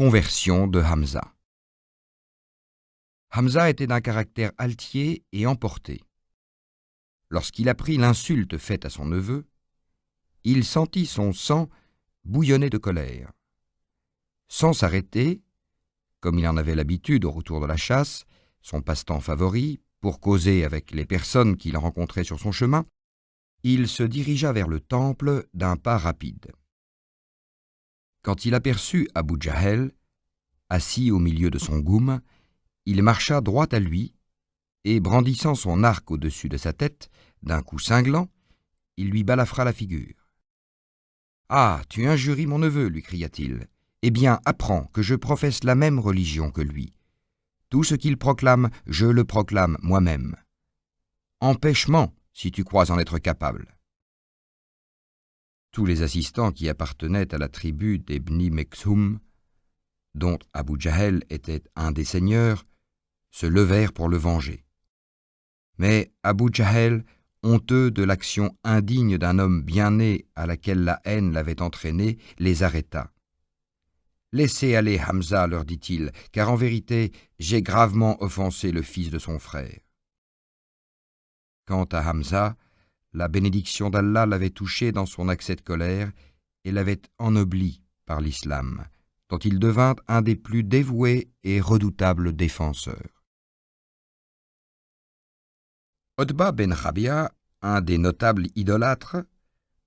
Conversion de Hamza. Hamza était d'un caractère altier et emporté. Lorsqu'il apprit l'insulte faite à son neveu, il sentit son sang bouillonner de colère. Sans s'arrêter, comme il en avait l'habitude au retour de la chasse, son passe-temps favori, pour causer avec les personnes qu'il rencontrait sur son chemin, il se dirigea vers le temple d'un pas rapide. Quand il aperçut Abu Jahel, assis au milieu de son goum, il marcha droit à lui, et brandissant son arc au-dessus de sa tête, d'un coup cinglant, il lui balafra la figure. « Ah, tu injuries mon neveu, lui cria-t-il. Eh bien, apprends que je professe la même religion que lui. Tout ce qu'il proclame, je le proclame moi-même. Empêche-m'en, si tu crois en être capable. » Tous les assistants qui appartenaient à la tribu des Bni Meksoum, dont Abu Jahel était un des seigneurs, se levèrent pour le venger. Mais Abu Jahel, honteux de l'action indigne d'un homme bien né à laquelle la haine l'avait entraîné, les arrêta. « Laissez aller Hamza, leur dit-il, car en vérité, j'ai gravement offensé le fils de son frère. » Quant à Hamza, la bénédiction d'Allah l'avait touché dans son accès de colère et l'avait ennobli par l'islam, dont il devint un des plus dévoués et redoutables défenseurs. Utba ben Rabia, un des notables idolâtres,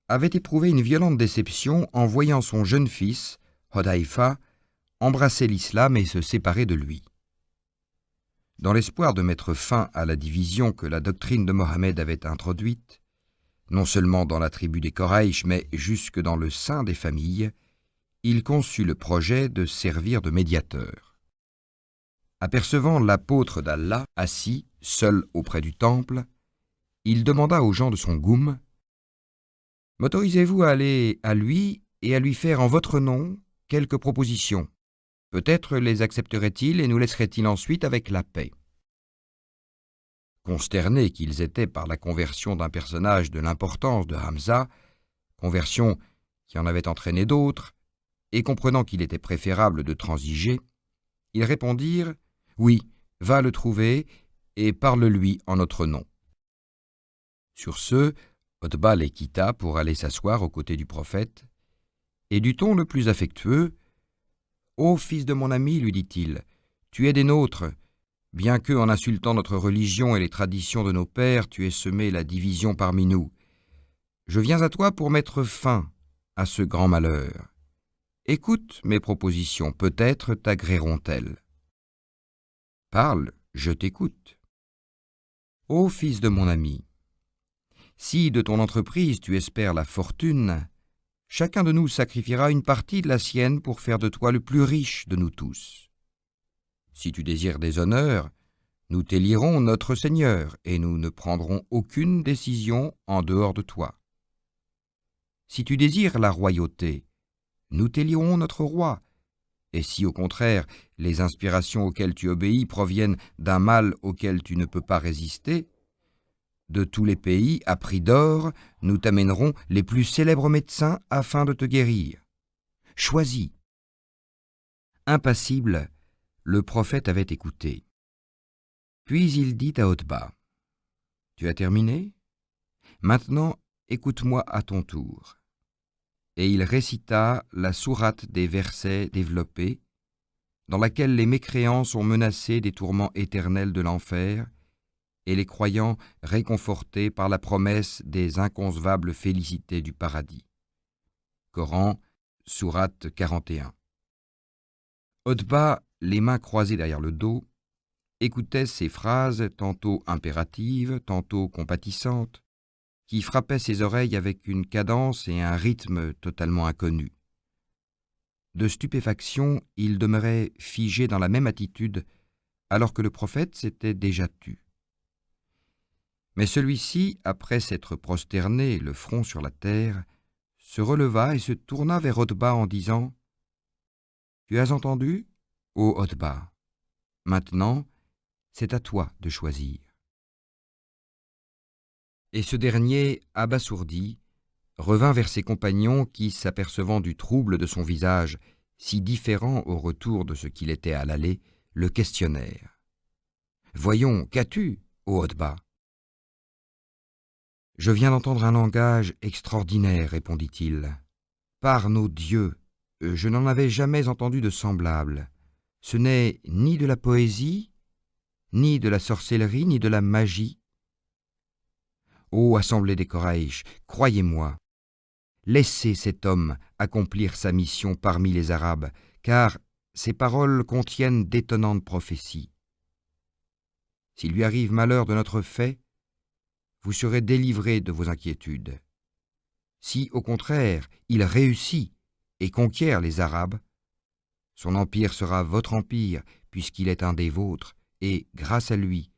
avait éprouvé une violente déception en voyant son jeune fils, Hudayfa, embrasser l'islam et se séparer de lui. Dans l'espoir de mettre fin à la division que la doctrine de Mohammed avait introduite, non seulement dans la tribu des Quraïch, mais jusque dans le sein des familles, il conçut le projet de servir de médiateur. Apercevant l'apôtre d'Allah assis, seul auprès du temple, il demanda aux gens de son goum : « M'autorisez-vous à aller à lui et à lui faire en votre nom quelques propositions ? Peut-être les accepterait-il et nous laisserait-il ensuite avec la paix. » Consternés qu'ils étaient par la conversion d'un personnage de l'importance de Hamza, conversion qui en avait entraîné d'autres, et comprenant qu'il était préférable de transiger, ils répondirent : « Oui, va le trouver et parle-lui en notre nom. » Sur ce, Utba les quitta pour aller s'asseoir aux côtés du prophète, et du ton le plus affectueux : « Ô fils de mon ami, lui dit-il, tu es des nôtres, bien que, en insultant notre religion et les traditions de nos pères, tu aies semé la division parmi nous. Je viens à toi pour mettre fin à ce grand malheur. Écoute mes propositions, peut-être t'agréeront-elles. » « Parle, je t'écoute. »« Ô fils de mon ami, si de ton entreprise tu espères la fortune, chacun de nous sacrifiera une partie de la sienne pour faire de toi le plus riche de nous tous. Si tu désires des honneurs, nous t'élirons notre Seigneur et nous ne prendrons aucune décision en dehors de toi. Si tu désires la royauté, nous t'élirons notre roi. Et si, au contraire, les inspirations auxquelles tu obéis proviennent d'un mal auquel tu ne peux pas résister, de tous les pays, à prix d'or, nous t'amènerons les plus célèbres médecins afin de te guérir. Choisis. » Impassible, le prophète avait écouté. Puis il dit à Utba : « Tu as terminé ? Maintenant, écoute-moi à ton tour. » Et il récita la sourate des versets développés, dans laquelle les mécréants sont menacés des tourments éternels de l'enfer et les croyants réconfortés par la promesse des inconcevables félicités du paradis. Coran, sourate 41. Utba, les mains croisées derrière le dos, écoutait ces phrases tantôt impératives, tantôt compatissantes, qui frappaient ses oreilles avec une cadence et un rythme totalement inconnus. De stupéfaction, il demeurait figé dans la même attitude, alors que le prophète s'était déjà tu. Mais celui-ci, après s'être prosterné, le front sur la terre, se releva et se tourna vers Utba en disant : « Tu as entendu, ô Utba ? Maintenant, c'est à toi de choisir. » Et ce dernier, abasourdi, revint vers ses compagnons qui, s'apercevant du trouble de son visage si différent au retour de ce qu'il était à l'aller, le questionnèrent. « Voyons, qu'as-tu, ô Otba » ? « Je viens d'entendre un langage extraordinaire, répondit-il. Par nos dieux, je n'en avais jamais entendu de semblable. Ce n'est ni de la poésie, ni de la sorcellerie, ni de la magie. Ô assemblée des Koraïch, croyez-moi, laissez cet homme accomplir sa mission parmi les Arabes, car ses paroles contiennent d'étonnantes prophéties. S'il lui arrive malheur de notre fait, vous serez délivrés de vos inquiétudes. Si, au contraire, il réussit et conquiert les Arabes, son empire sera votre empire, puisqu'il est un des vôtres, et, grâce à lui,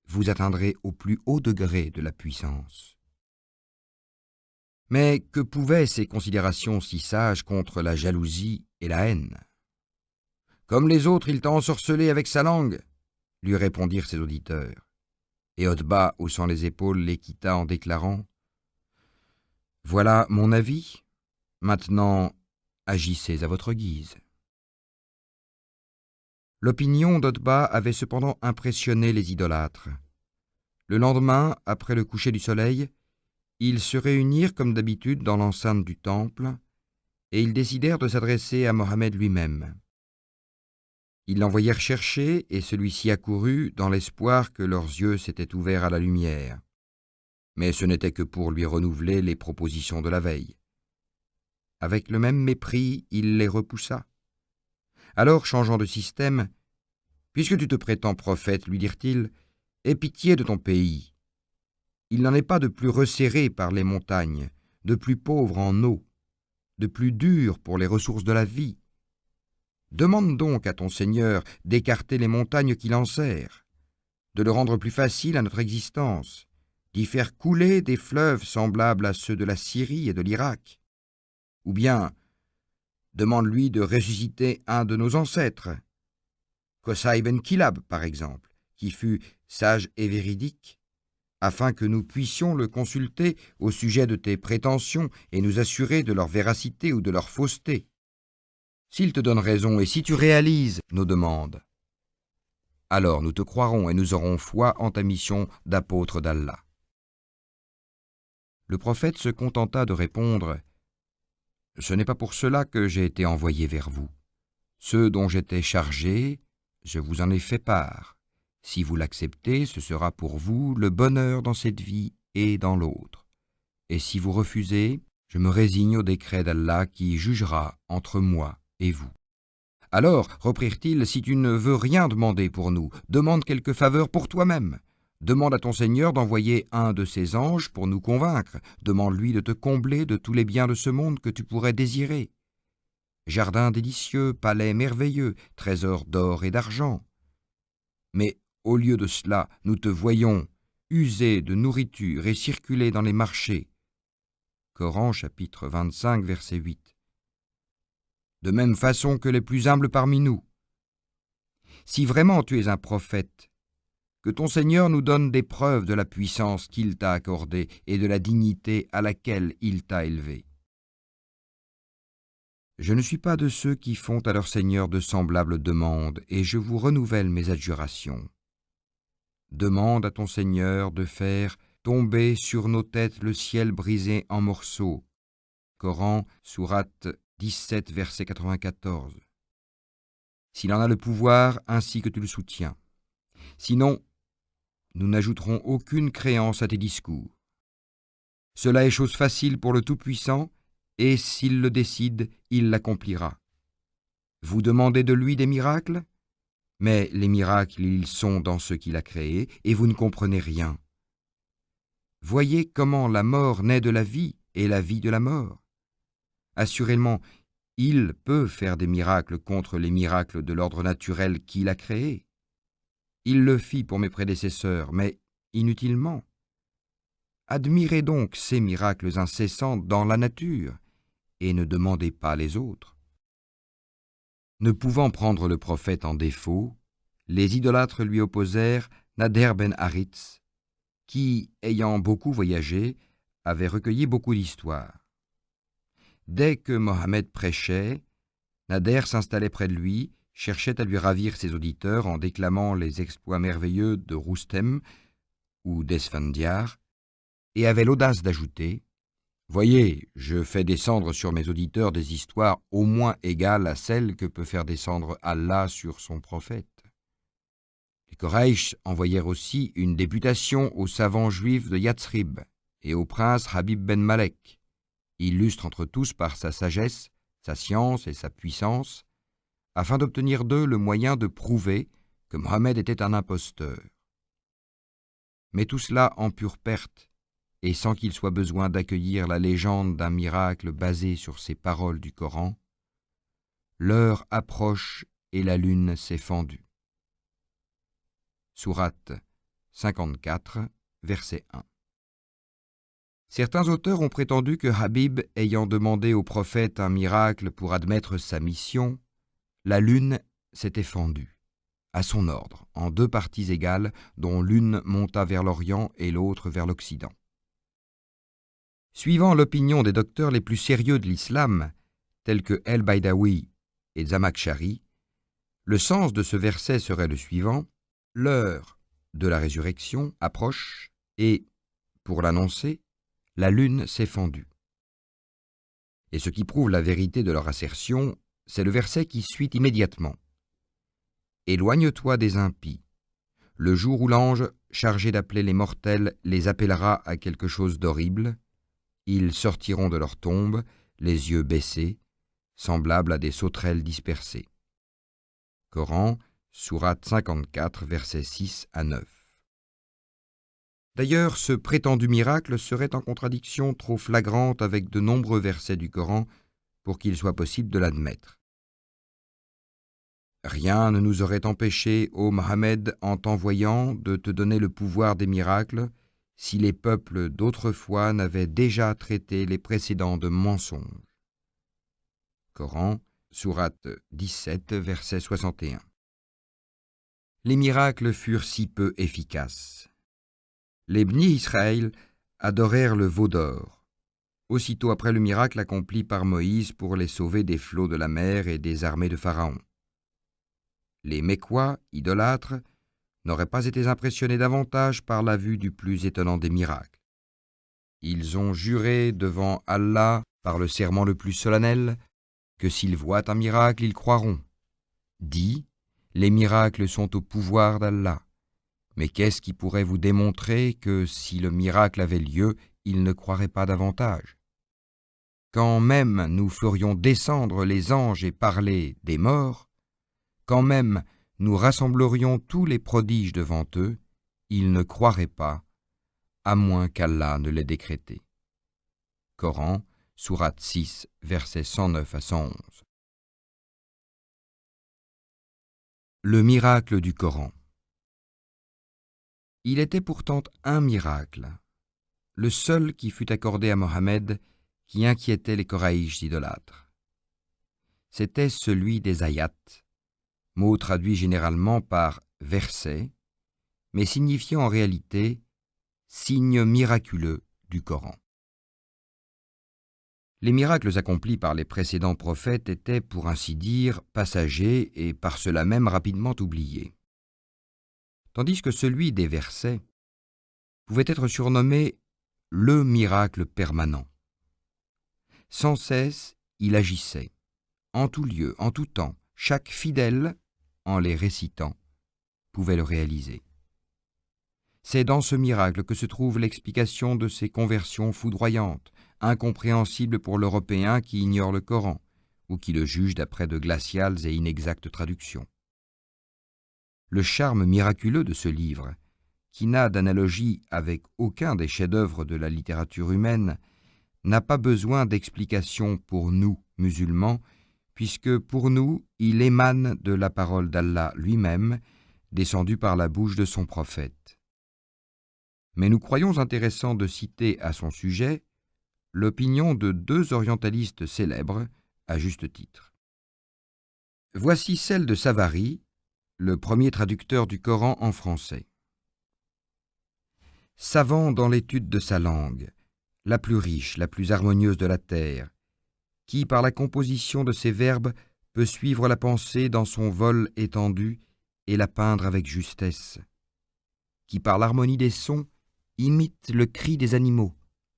vous atteindrez au plus haut degré de la puissance. Mais que pouvaient ces considérations si sages contre la jalousie et la haine ? Comme les autres, il t'a ensorcelé avec sa langue, lui répondirent ses auditeurs. Et Otba, haussant les épaules, les quitta en déclarant « Voilà mon avis, maintenant agissez à votre guise. » L'opinion d'Otba avait cependant impressionné les idolâtres. Le lendemain, après le coucher du soleil, ils se réunirent comme d'habitude dans l'enceinte du temple, et ils décidèrent de s'adresser à Mohammed lui-même. Ils l'envoyèrent chercher, et celui-ci accourut dans l'espoir que leurs yeux s'étaient ouverts à la lumière. Mais ce n'était que pour lui renouveler les propositions de la veille. Avec le même mépris, il les repoussa. Alors, changeant de système, « Puisque tu te prétends prophète, lui dirent-ils, aie pitié de ton pays. Il n'en est pas de plus resserré par les montagnes, de plus pauvre en eau, de plus dur pour les ressources de la vie. Demande donc à ton Seigneur d'écarter les montagnes qui l'enserrent, de le rendre plus facile à notre existence, d'y faire couler des fleuves semblables à ceux de la Syrie et de l'Irak. Ou bien, demande-lui de ressusciter un de nos ancêtres, Qusay ben Kilab par exemple, qui fut sage et véridique, afin que nous puissions le consulter au sujet de tes prétentions et nous assurer de leur véracité ou de leur fausseté. S'il te donne raison et si tu réalises nos demandes, alors nous te croirons et nous aurons foi en ta mission d'apôtre d'Allah. » Le prophète se contenta de répondre « Ce n'est pas pour cela que j'ai été envoyé vers vous. Ceux dont j'étais chargé, je vous en ai fait part. Si vous l'acceptez, ce sera pour vous le bonheur dans cette vie et dans l'autre. Et si vous refusez, je me résigne au décret d'Allah qui jugera entre moi et vous. Alors, reprirent-ils, si tu ne veux rien demander pour nous, demande quelque faveur pour toi-même. Demande à ton Seigneur d'envoyer un de ses anges pour nous convaincre. Demande-lui de te combler de tous les biens de ce monde que tu pourrais désirer. Jardins délicieux, palais merveilleux, trésors d'or et d'argent. Mais au lieu de cela, nous te voyons user de nourriture et circuler dans les marchés. Coran, chapitre 25, verset 8. De même façon que les plus humbles parmi nous. Si vraiment tu es un prophète, que ton Seigneur nous donne des preuves de la puissance qu'il t'a accordée et de la dignité à laquelle il t'a élevé. Je ne suis pas de ceux qui font à leur Seigneur de semblables demandes, et je vous renouvelle mes adjurations. Demande à ton Seigneur de faire tomber sur nos têtes le ciel brisé en morceaux. Coran, sourate 17, verset 94. S'il en a le pouvoir, ainsi que tu le soutiens. Sinon, nous n'ajouterons aucune créance à tes discours. Cela est chose facile pour le Tout-Puissant, et s'il le décide, il l'accomplira. Vous demandez de lui des miracles, mais les miracles, ils sont dans ce qu'il a créé, et vous ne comprenez rien. Voyez comment la mort naît de la vie, et la vie de la mort. Assurément, il peut faire des miracles contre les miracles de l'ordre naturel qu'il a créé. Il le fit pour mes prédécesseurs, mais inutilement. Admirez donc ces miracles incessants dans la nature, et ne demandez pas les autres. Ne pouvant prendre le prophète en défaut, les idolâtres lui opposèrent Nader ben Haritz, qui, ayant beaucoup voyagé, avait recueilli beaucoup d'histoires. Dès que Mohammed prêchait, Nader s'installait près de lui, cherchait à lui ravir ses auditeurs en déclamant les exploits merveilleux de Roustem ou d'Esfandiar, et avait l'audace d'ajouter « Voyez, je fais descendre sur mes auditeurs des histoires au moins égales à celles que peut faire descendre Allah sur son prophète. » Les Quraysh envoyèrent aussi une députation aux savants juifs de Yatsrib et au prince Habib ben Malek, illustre entre tous par sa sagesse, sa science et sa puissance, afin d'obtenir d'eux le moyen de prouver que Mohammed était un imposteur. Mais tout cela en pure perte, et sans qu'il soit besoin d'accueillir la légende d'un miracle basé sur ces paroles du Coran, l'heure approche et la lune s'est fendue. Sourate 54, verset 1. Certains auteurs ont prétendu que Habib, ayant demandé au prophète un miracle pour admettre sa mission, la lune s'était fendue, à son ordre, en deux parties égales, dont l'une monta vers l'Orient et l'autre vers l'Occident. Suivant l'opinion des docteurs les plus sérieux de l'islam, tels que El-Baydawi et Zamakhshari, le sens de ce verset serait le suivant: l'heure de la résurrection approche et, pour l'annoncer, la lune s'est fendue. Et ce qui prouve la vérité de leur assertion, c'est le verset qui suit immédiatement. Éloigne-toi des impies, le jour où l'ange, chargé d'appeler les mortels, les appellera à quelque chose d'horrible, ils sortiront de leur tombe, les yeux baissés, semblables à des sauterelles dispersées. Coran, sourate 54, versets 6 à 9. D'ailleurs, ce prétendu miracle serait en contradiction trop flagrante avec de nombreux versets du Coran pour qu'il soit possible de l'admettre. Rien ne nous aurait empêché, ô Mohammed, en t'envoyant, de te donner le pouvoir des miracles, si les peuples d'autrefois n'avaient déjà traité les précédents de mensonges. Coran, sourate 17, verset 61. Les miracles furent si peu efficaces. Les Bni Israël adorèrent le veau d'or, aussitôt après le miracle accompli par Moïse pour les sauver des flots de la mer et des armées de Pharaon. Les Mécois, idolâtres, n'auraient pas été impressionnés davantage par la vue du plus étonnant des miracles. Ils ont juré devant Allah, par le serment le plus solennel, que s'ils voient un miracle, ils croiront. Dis, les miracles sont au pouvoir d'Allah. Mais qu'est-ce qui pourrait vous démontrer que, si le miracle avait lieu, ils ne croiraient pas davantage? Quand même nous ferions descendre les anges et parler des morts, quand même nous rassemblerions tous les prodiges devant eux, ils ne croiraient pas, à moins qu'Allah ne l'ait décrété. Coran, sourate 6, versets 109 à 111. Le miracle du Coran. Il était pourtant un miracle, le seul qui fut accordé à Mohammed, qui inquiétait les Quraïsh idolâtres. C'était celui des ayats, mot traduit généralement par verset, mais signifiant en réalité signe miraculeux du Coran. Les miracles accomplis par les précédents prophètes étaient, pour ainsi dire, passagers et par cela même rapidement oubliés. Tandis que celui des versets pouvait être surnommé le miracle permanent. Sans cesse, il agissait, en tout lieu, en tout temps, chaque fidèle, en les récitant, pouvait le réaliser. C'est dans ce miracle que se trouve l'explication de ces conversions foudroyantes, incompréhensibles pour l'Européen qui ignore le Coran, ou qui le juge d'après de glaciales et inexactes traductions. Le charme miraculeux de ce livre, qui n'a d'analogie avec aucun des chefs-d'œuvre de la littérature humaine, n'a pas besoin d'explication pour nous, musulmans, puisque pour nous, il émane de la parole d'Allah lui-même, descendue par la bouche de son prophète. Mais nous croyons intéressant de citer à son sujet l'opinion de deux orientalistes célèbres, à juste titre. Voici celle de Savary, le premier traducteur du Coran en français. Savant dans l'étude de sa langue, la plus riche, la plus harmonieuse de la terre, qui, par la composition de ses verbes, peut suivre la pensée dans son vol étendu et la peindre avec justesse, qui par l'harmonie des sons imite le cri des animaux,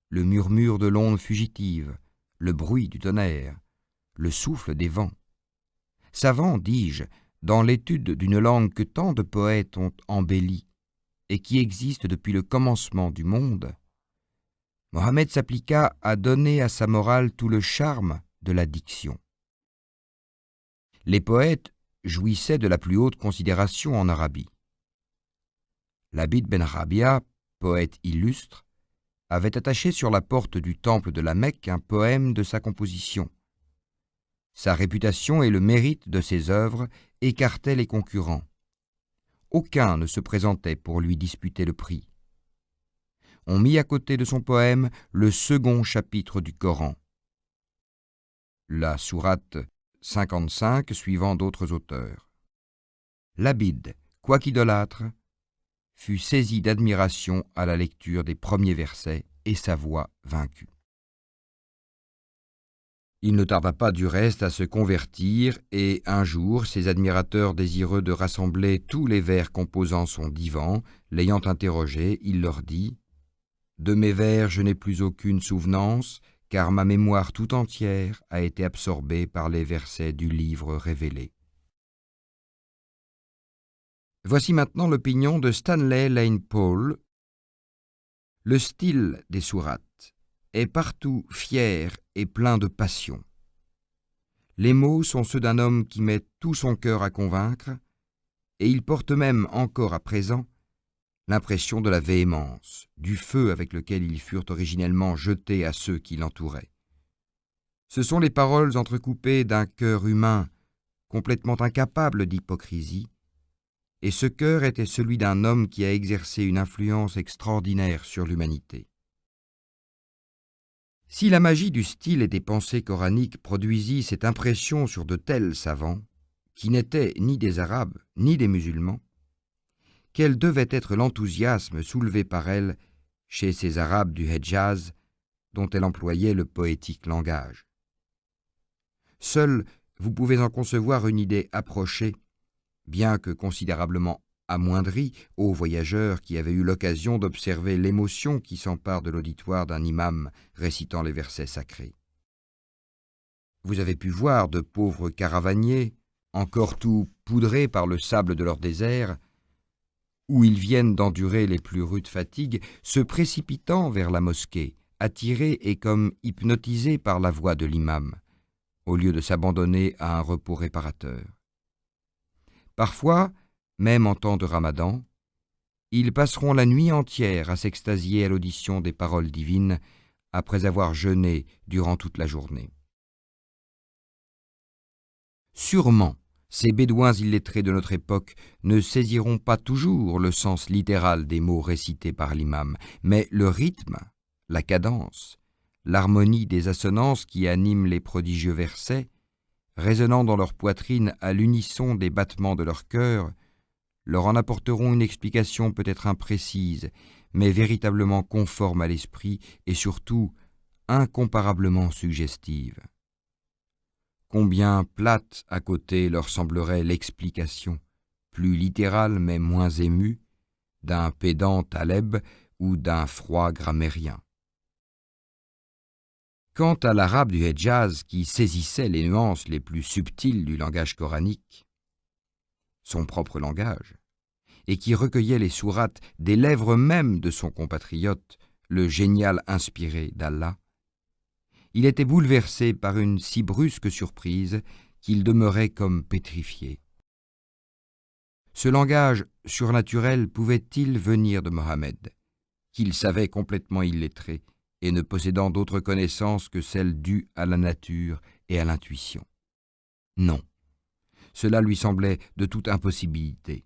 le murmure de l'onde fugitive, le bruit du tonnerre, le souffle des vents. Savant, dis-je, dans l'étude d'une langue que tant de poètes ont embellie et qui existe depuis le commencement du monde, Mohammed s'appliqua à donner à sa morale tout le charme de la diction. Les poètes jouissaient de la plus haute considération en Arabie. Labid ben Rabia, poète illustre, avait attaché sur la porte du temple de la Mecque un poème de sa composition. Sa réputation et le mérite de ses œuvres écartaient les concurrents. Aucun ne se présentait pour lui disputer le prix. On mit à côté de son poème le second chapitre du Coran, la sourate 55 suivant d'autres auteurs. Labid, quoiqu'idolâtre, fut saisi d'admiration à la lecture des premiers versets et sa voix vaincue. Il ne tarda pas du reste à se convertir et un jour, ses admirateurs désireux de rassembler tous les vers composant son divan, l'ayant interrogé, il leur dit « De mes vers je n'ai plus aucune souvenance, car ma mémoire tout entière a été absorbée par les versets du livre révélé. » Voici maintenant l'opinion de Stanley Lane Poole. Le style des sourates est partout fier et plein de passion. Les mots sont ceux d'un homme qui met tout son cœur à convaincre, et ils portent même encore à présent l'impression de la véhémence, du feu avec lequel ils furent originellement jetés à ceux qui l'entouraient. Ce sont les paroles entrecoupées d'un cœur humain complètement incapable d'hypocrisie, et ce cœur était celui d'un homme qui a exercé une influence extraordinaire sur l'humanité. Si la magie du style et des pensées coraniques produisit cette impression sur de tels savants, qui n'étaient ni des Arabes ni des musulmans, quel devait être l'enthousiasme soulevé par elle chez ces Arabes du Hedjaz dont elle employait le poétique langage. Seul vous pouvez en concevoir une idée approchée, bien que considérablement amoindrie, aux voyageurs qui avaient eu l'occasion d'observer l'émotion qui s'empare de l'auditoire d'un imam récitant les versets sacrés. Vous avez pu voir de pauvres caravaniers, encore tout poudrés par le sable de leur désert, où ils viennent d'endurer les plus rudes fatigues, se précipitant vers la mosquée, attirés et comme hypnotisés par la voix de l'imam, au lieu de s'abandonner à un repos réparateur. Parfois, même en temps de Ramadan, ils passeront la nuit entière à s'extasier à l'audition des paroles divines après avoir jeûné durant toute la journée. Sûrement, ces bédouins illettrés de notre époque ne saisiront pas toujours le sens littéral des mots récités par l'imam, mais le rythme, la cadence, l'harmonie des assonances qui animent les prodigieux versets, résonnant dans leur poitrine à l'unisson des battements de leur cœur, leur en apporteront une explication peut-être imprécise, mais véritablement conforme à l'esprit et surtout incomparablement suggestive. Combien plate à côté leur semblerait l'explication, plus littérale mais moins émue, d'un pédant Taleb ou d'un froid grammairien. Quant à l'arabe du Hedjaz qui saisissait les nuances les plus subtiles du langage coranique, son propre langage, et qui recueillait les sourates des lèvres même de son compatriote, le génial inspiré d'Allah, il était bouleversé par une si brusque surprise qu'il demeurait comme pétrifié. Ce langage surnaturel pouvait-il venir de Mohammed, qu'il savait complètement illettré et ne possédant d'autres connaissances que celles dues à la nature et à l'intuition? Non, cela lui semblait de toute impossibilité.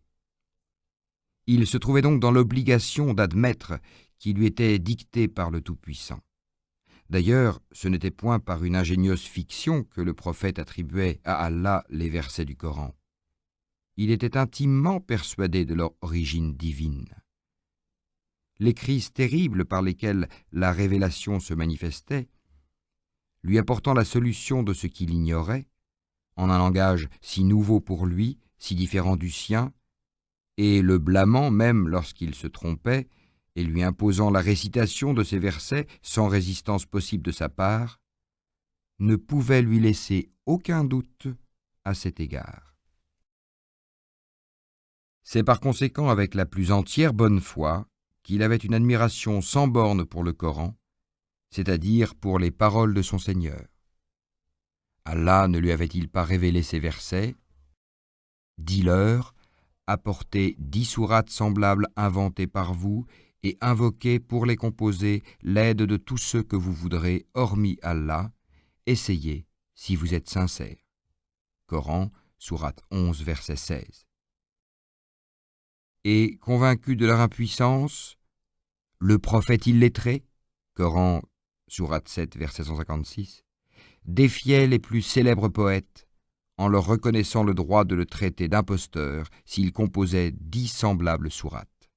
Il se trouvait donc dans l'obligation d'admettre qu'il lui était dicté par le Tout-Puissant. D'ailleurs, ce n'était point par une ingénieuse fiction que le prophète attribuait à Allah les versets du Coran. Il était intimement persuadé de leur origine divine. Les crises terribles par lesquelles la révélation se manifestait, lui apportant la solution de ce qu'il ignorait, en un langage si nouveau pour lui, si différent du sien, et le blâmant même lorsqu'il se trompait, et lui imposant la récitation de ces versets sans résistance possible de sa part, ne pouvait lui laisser aucun doute à cet égard. C'est par conséquent avec la plus entière bonne foi qu'il avait une admiration sans borne pour le Coran, c'est-à-dire pour les paroles de son Seigneur. Allah ne lui avait-il pas révélé ces versets ? Dis-leur, apportez 10 sourates semblables inventées par vous et invoquez pour les composer l'aide de tous ceux que vous voudrez, hormis Allah. Essayez si vous êtes sincères. Coran, sourate 11, verset 16. Et convaincu de leur impuissance, le prophète illettré, Coran, sourate 7, verset 156, défiait les plus célèbres poètes en leur reconnaissant le droit de le traiter d'imposteur s'il composait 10 semblables sourates.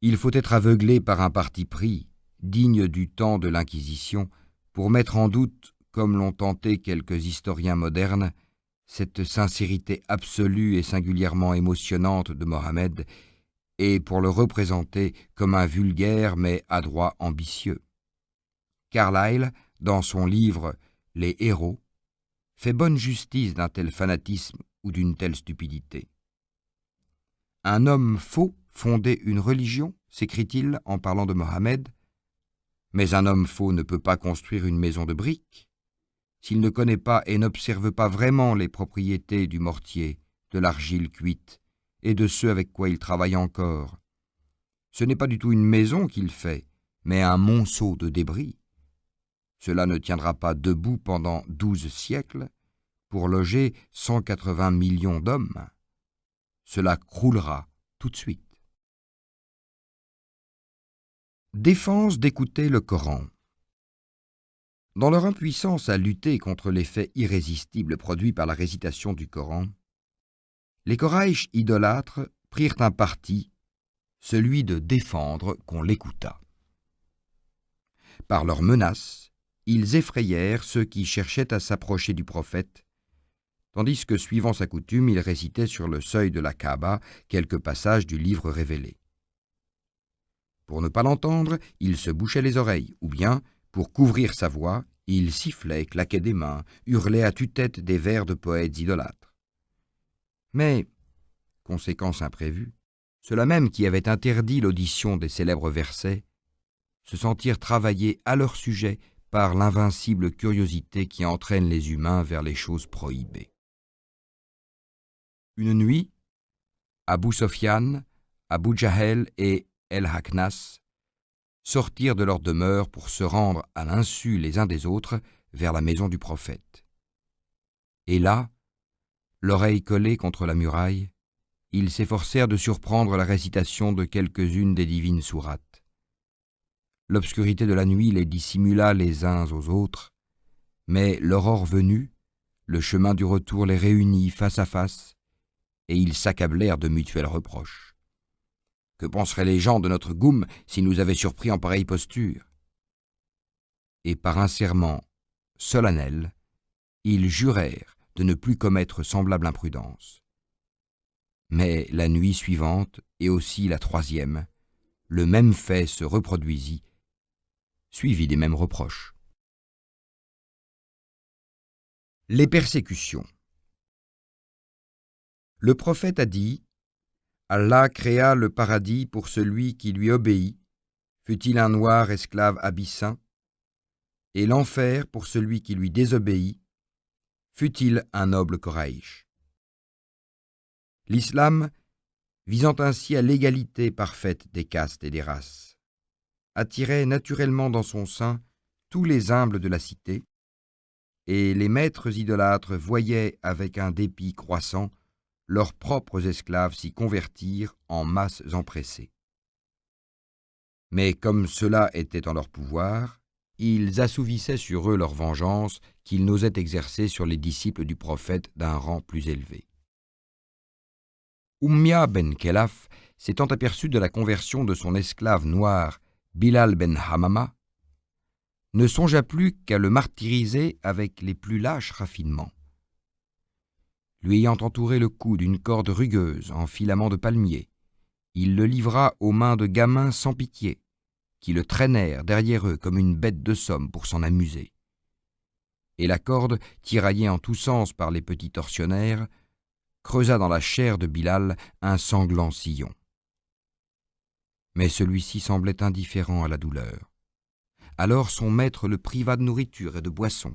Il faut être aveuglé par un parti pris, digne du temps de l'Inquisition, pour mettre en doute, comme l'ont tenté quelques historiens modernes, cette sincérité absolue et singulièrement émotionnante de Mohammed, et pour le représenter comme un vulgaire mais adroit ambitieux. Carlyle, dans son livre « Les héros », fait bonne justice d'un tel fanatisme ou d'une telle stupidité. Un homme faux fondait une religion, s'écrie-t-il en parlant de Mohammed, mais un homme faux ne peut pas construire une maison de briques s'il ne connaît pas et n'observe pas vraiment les propriétés du mortier, de l'argile cuite et de ceux avec quoi il travaille encore. Ce n'est pas du tout une maison qu'il fait, mais un monceau de débris. Cela ne tiendra pas debout pendant 12 siècles pour loger 180 millions d'hommes. Cela croulera tout de suite. Défense d'écouter le Coran. Dans leur impuissance à lutter contre l'effet irrésistible produit par la récitation du Coran, les Quraïsh idolâtres prirent un parti, celui de défendre qu'on l'écoutât. Par leurs menaces, ils effrayèrent ceux qui cherchaient à s'approcher du prophète, tandis que, suivant sa coutume, il récitait sur le seuil de la Kaaba quelques passages du livre révélé. Pour ne pas l'entendre, il se bouchait les oreilles, ou bien, pour couvrir sa voix, il sifflait, claquait des mains, hurlait à tue-tête des vers de poètes idolâtres. Mais, conséquence imprévue, ceux-là même qui avaient interdit l'audition des célèbres versets se sentirent travaillés à leur sujet par l'invincible curiosité qui entraîne les humains vers les choses prohibées. Une nuit, Abu Sofyan, Abu Jahel et El-Haknas sortirent de leur demeure pour se rendre à l'insu les uns des autres vers la maison du prophète. Et là, l'oreille collée contre la muraille, ils s'efforcèrent de surprendre la récitation de quelques-unes des divines sourates. L'obscurité de la nuit les dissimula les uns aux autres, mais l'aurore venue, le chemin du retour les réunit face à face, et ils s'accablèrent de mutuels reproches. Que penseraient les gens de notre goum s'ils nous avaient surpris en pareille posture ? Et par un serment solennel, ils jurèrent de ne plus commettre semblable imprudence. Mais la nuit suivante, et aussi la troisième, le même fait se reproduisit, suivi des mêmes reproches. Les persécutions. Le prophète a dit : Allah créa le paradis pour celui qui lui obéit, fût-il un noir esclave abyssin, et l'enfer pour celui qui lui désobéit, fût-il un noble Quraïsh. L'islam, visant ainsi à l'égalité parfaite des castes et des races, attirait naturellement dans son sein tous les humbles de la cité, et les maîtres idolâtres voyaient avec un dépit croissant leurs propres esclaves s'y convertir en masses empressées. Mais comme cela était en leur pouvoir, ils assouvissaient sur eux leur vengeance qu'ils n'osaient exercer sur les disciples du prophète d'un rang plus élevé. Ummia ben Khelaf, s'étant aperçu de la conversion de son esclave noir Bilal ben Hamama, ne songea plus qu'à le martyriser avec les plus lâches raffinements. Lui ayant entouré le cou d'une corde rugueuse en filament de palmier, il le livra aux mains de gamins sans pitié, qui le traînèrent derrière eux comme une bête de somme pour s'en amuser. Et la corde, tiraillée en tous sens par les petits tortionnaires, creusa dans la chair de Bilal un sanglant sillon. Mais celui-ci semblait indifférent à la douleur. Alors son maître le priva de nourriture et de boisson,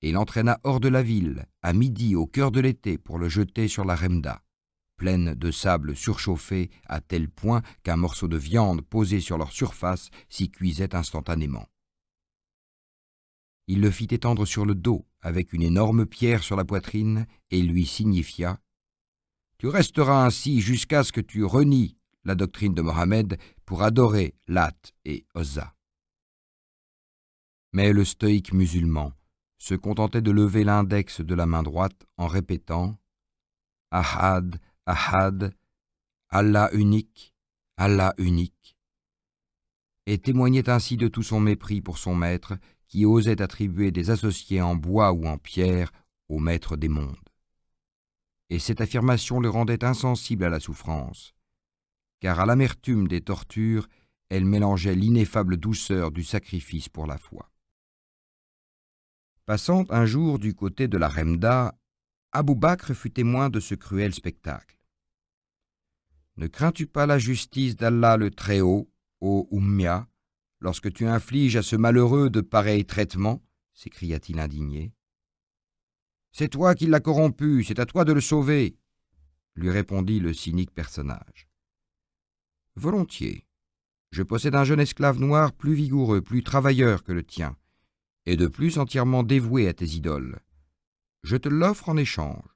et l'entraîna hors de la ville, à midi au cœur de l'été, pour le jeter sur la Remda, pleine de sable surchauffé à tel point qu'un morceau de viande posé sur leur surface s'y cuisait instantanément. Il le fit étendre sur le dos, avec une énorme pierre sur la poitrine, et lui signifia « Tu resteras ainsi jusqu'à ce que tu renies la doctrine de Mohammed pour adorer Lat et Uzza. » Mais le stoïque musulman se contentait de lever l'index de la main droite en répétant « Ahad, Ahad, Allah unique, et témoignait ainsi de tout son mépris pour son maître qui osait attribuer des associés en bois ou en pierre au maître des mondes. Et cette affirmation le rendait insensible à la souffrance, car à l'amertume des tortures, elle mélangeait l'ineffable douceur du sacrifice pour la foi. Passant un jour du côté de la Remda, Abou Bakr fut témoin de ce cruel spectacle. « Ne crains-tu pas la justice d'Allah le Très-Haut, ô Ummia, lorsque tu infliges à ce malheureux de pareils traitements ?» s'écria-t-il indigné. « C'est toi qui l'as corrompu, c'est à toi de le sauver !» lui répondit le cynique personnage. « Volontiers, je possède un jeune esclave noir plus vigoureux, plus travailleur que le tien, et de plus entièrement dévoué à tes idoles. Je te l'offre en échange. »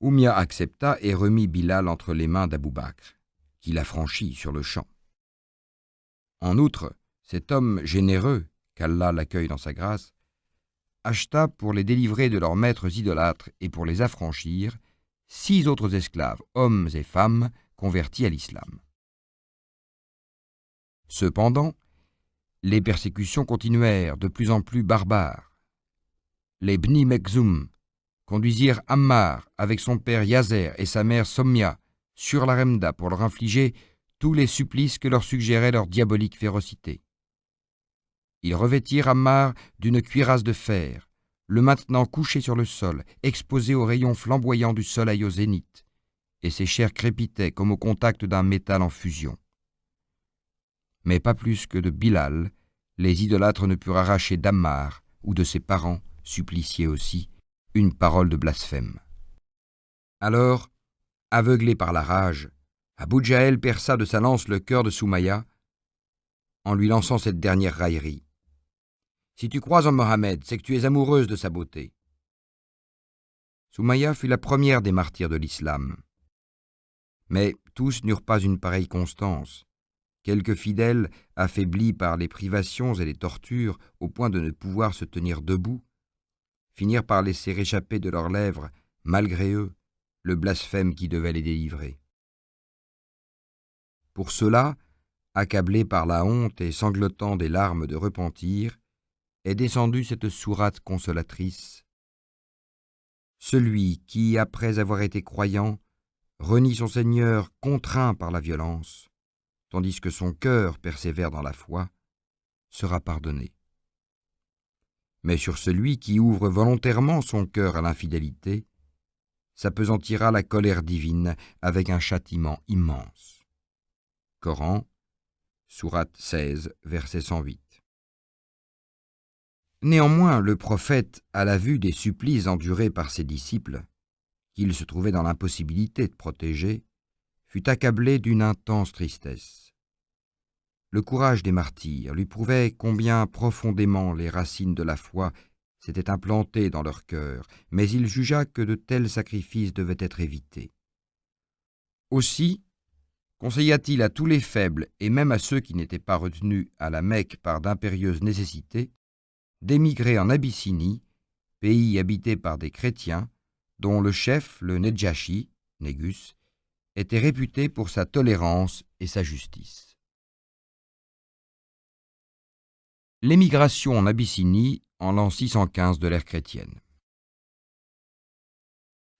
Oumia accepta et remit Bilal entre les mains d'Abou Bakr, qui l'affranchit sur le champ. En outre, cet homme généreux, qu'Allah l'accueille dans sa grâce, acheta pour les délivrer de leurs maîtres idolâtres et pour les affranchir 6 autres esclaves, hommes et femmes, convertis à l'islam. Cependant, les persécutions continuèrent de plus en plus barbares. Les Bni Mekzoum conduisirent Ammar avec son père Yazer et sa mère Sommia sur la Remda pour leur infliger tous les supplices que leur suggérait leur diabolique férocité. Ils revêtirent Ammar d'une cuirasse de fer, le maintenant couché sur le sol, exposé aux rayons flamboyants du soleil au zénith, et ses chairs crépitaient comme au contact d'un métal en fusion. Mais pas plus que de Bilal, les idolâtres ne purent arracher d'Ammar ou de ses parents, suppliciés aussi, une parole de blasphème. Alors, aveuglé par la rage, Abou Jahel perça de sa lance le cœur de Soumaya en lui lançant cette dernière raillerie. « Si tu crois en Mohammed, c'est que tu es amoureuse de sa beauté. » Soumaya fut la première des martyrs de l'islam. Mais tous n'eurent pas une pareille constance. Quelques fidèles, affaiblis par les privations et les tortures au point de ne pouvoir se tenir debout, finirent par laisser échapper de leurs lèvres, malgré eux, le blasphème qui devait les délivrer. Pour cela, accablé par la honte et sanglotant des larmes de repentir, est descendue cette sourate consolatrice. Celui qui, après avoir été croyant, renie son Seigneur contraint par la violence, tandis que son cœur persévère dans la foi, sera pardonné. Mais sur celui qui ouvre volontairement son cœur à l'infidélité, s'apesantira la colère divine avec un châtiment immense. Coran, sourate 16, verset 108. Néanmoins, le prophète, à la vue des supplices endurés par ses disciples, qu'il se trouvait dans l'impossibilité de protéger, fut accablé d'une intense tristesse. Le courage des martyrs lui prouvait combien profondément les racines de la foi s'étaient implantées dans leur cœur, mais il jugea que de tels sacrifices devaient être évités. Aussi, conseilla-t-il à tous les faibles, et même à ceux qui n'étaient pas retenus à la Mecque par d'impérieuses nécessités, d'émigrer en Abyssinie, pays habité par des chrétiens, dont le chef, le Nedjashi, Négus, était réputé pour sa tolérance et sa justice. L'émigration en Abyssinie en l'an 615 de l'ère chrétienne.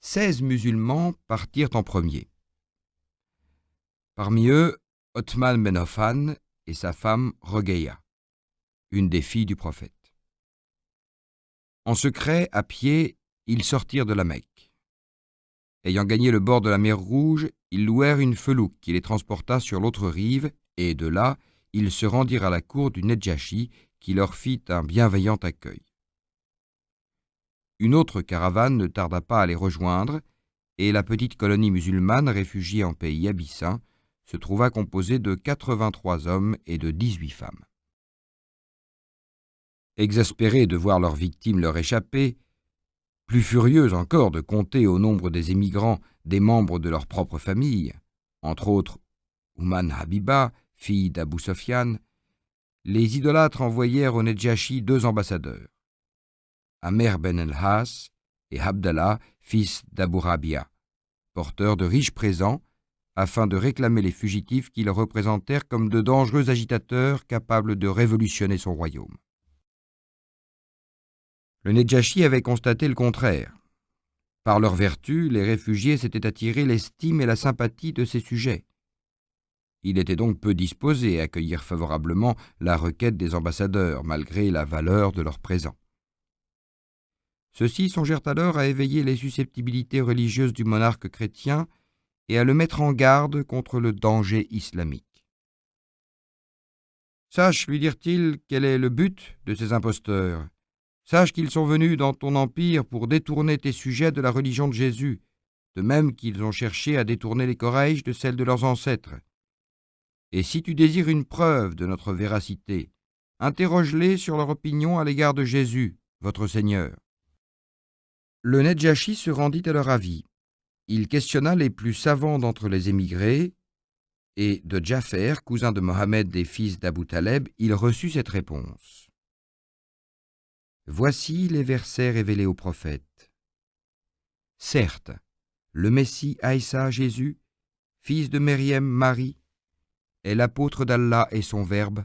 16 musulmans partirent en premier. Parmi eux, Othman ben Affan et sa femme Rogeya, une des filles du prophète. En secret, à pied, ils sortirent de la Mecque. Ayant gagné le bord de la mer Rouge, ils louèrent une felouque qui les transporta sur l'autre rive, et de là, ils se rendirent à la cour du Nedjashi, qui leur fit un bienveillant accueil. Une autre caravane ne tarda pas à les rejoindre, et la petite colonie musulmane réfugiée en pays abyssin se trouva composée de 83 hommes et de 18 femmes. Exaspérés de voir leurs victimes leur échapper, plus furieux encore de compter au nombre des émigrants des membres de leur propre famille, entre autres Ouman Habiba, fille d'Abu Sofyan, les idolâtres envoyèrent au Nedjashi 2 ambassadeurs, Amer ben el-Has et Abdallah, fils d'Abu Rabia, porteurs de riches présents, afin de réclamer les fugitifs qu'ils représentèrent comme de dangereux agitateurs capables de révolutionner son royaume. Le Nedjashi avait constaté le contraire. Par leur vertu, les réfugiés s'étaient attiré l'estime et la sympathie de ses sujets. Il était donc peu disposé à accueillir favorablement la requête des ambassadeurs, malgré la valeur de leur présent. Ceux-ci songèrent alors à éveiller les susceptibilités religieuses du monarque chrétien et à le mettre en garde contre le danger islamique. « Sache, lui dirent-ils, quel est le but de ces imposteurs. Sache qu'ils sont venus dans ton empire pour détourner tes sujets de la religion de Jésus, de même qu'ils ont cherché à détourner les Koraïch de celle de leurs ancêtres. Et si tu désires une preuve de notre véracité, interroge-les sur leur opinion à l'égard de Jésus, votre Seigneur. » Le Nedjashi se rendit à leur avis. Il questionna les plus savants d'entre les émigrés, et de Jaffer, cousin de Mohammed et fils d'Abu Taleb, il reçut cette réponse. Voici les versets révélés au prophète. Certes, le Messie Aïssa Jésus, fils de Myriam Marie, est l'apôtre d'Allah et son Verbe,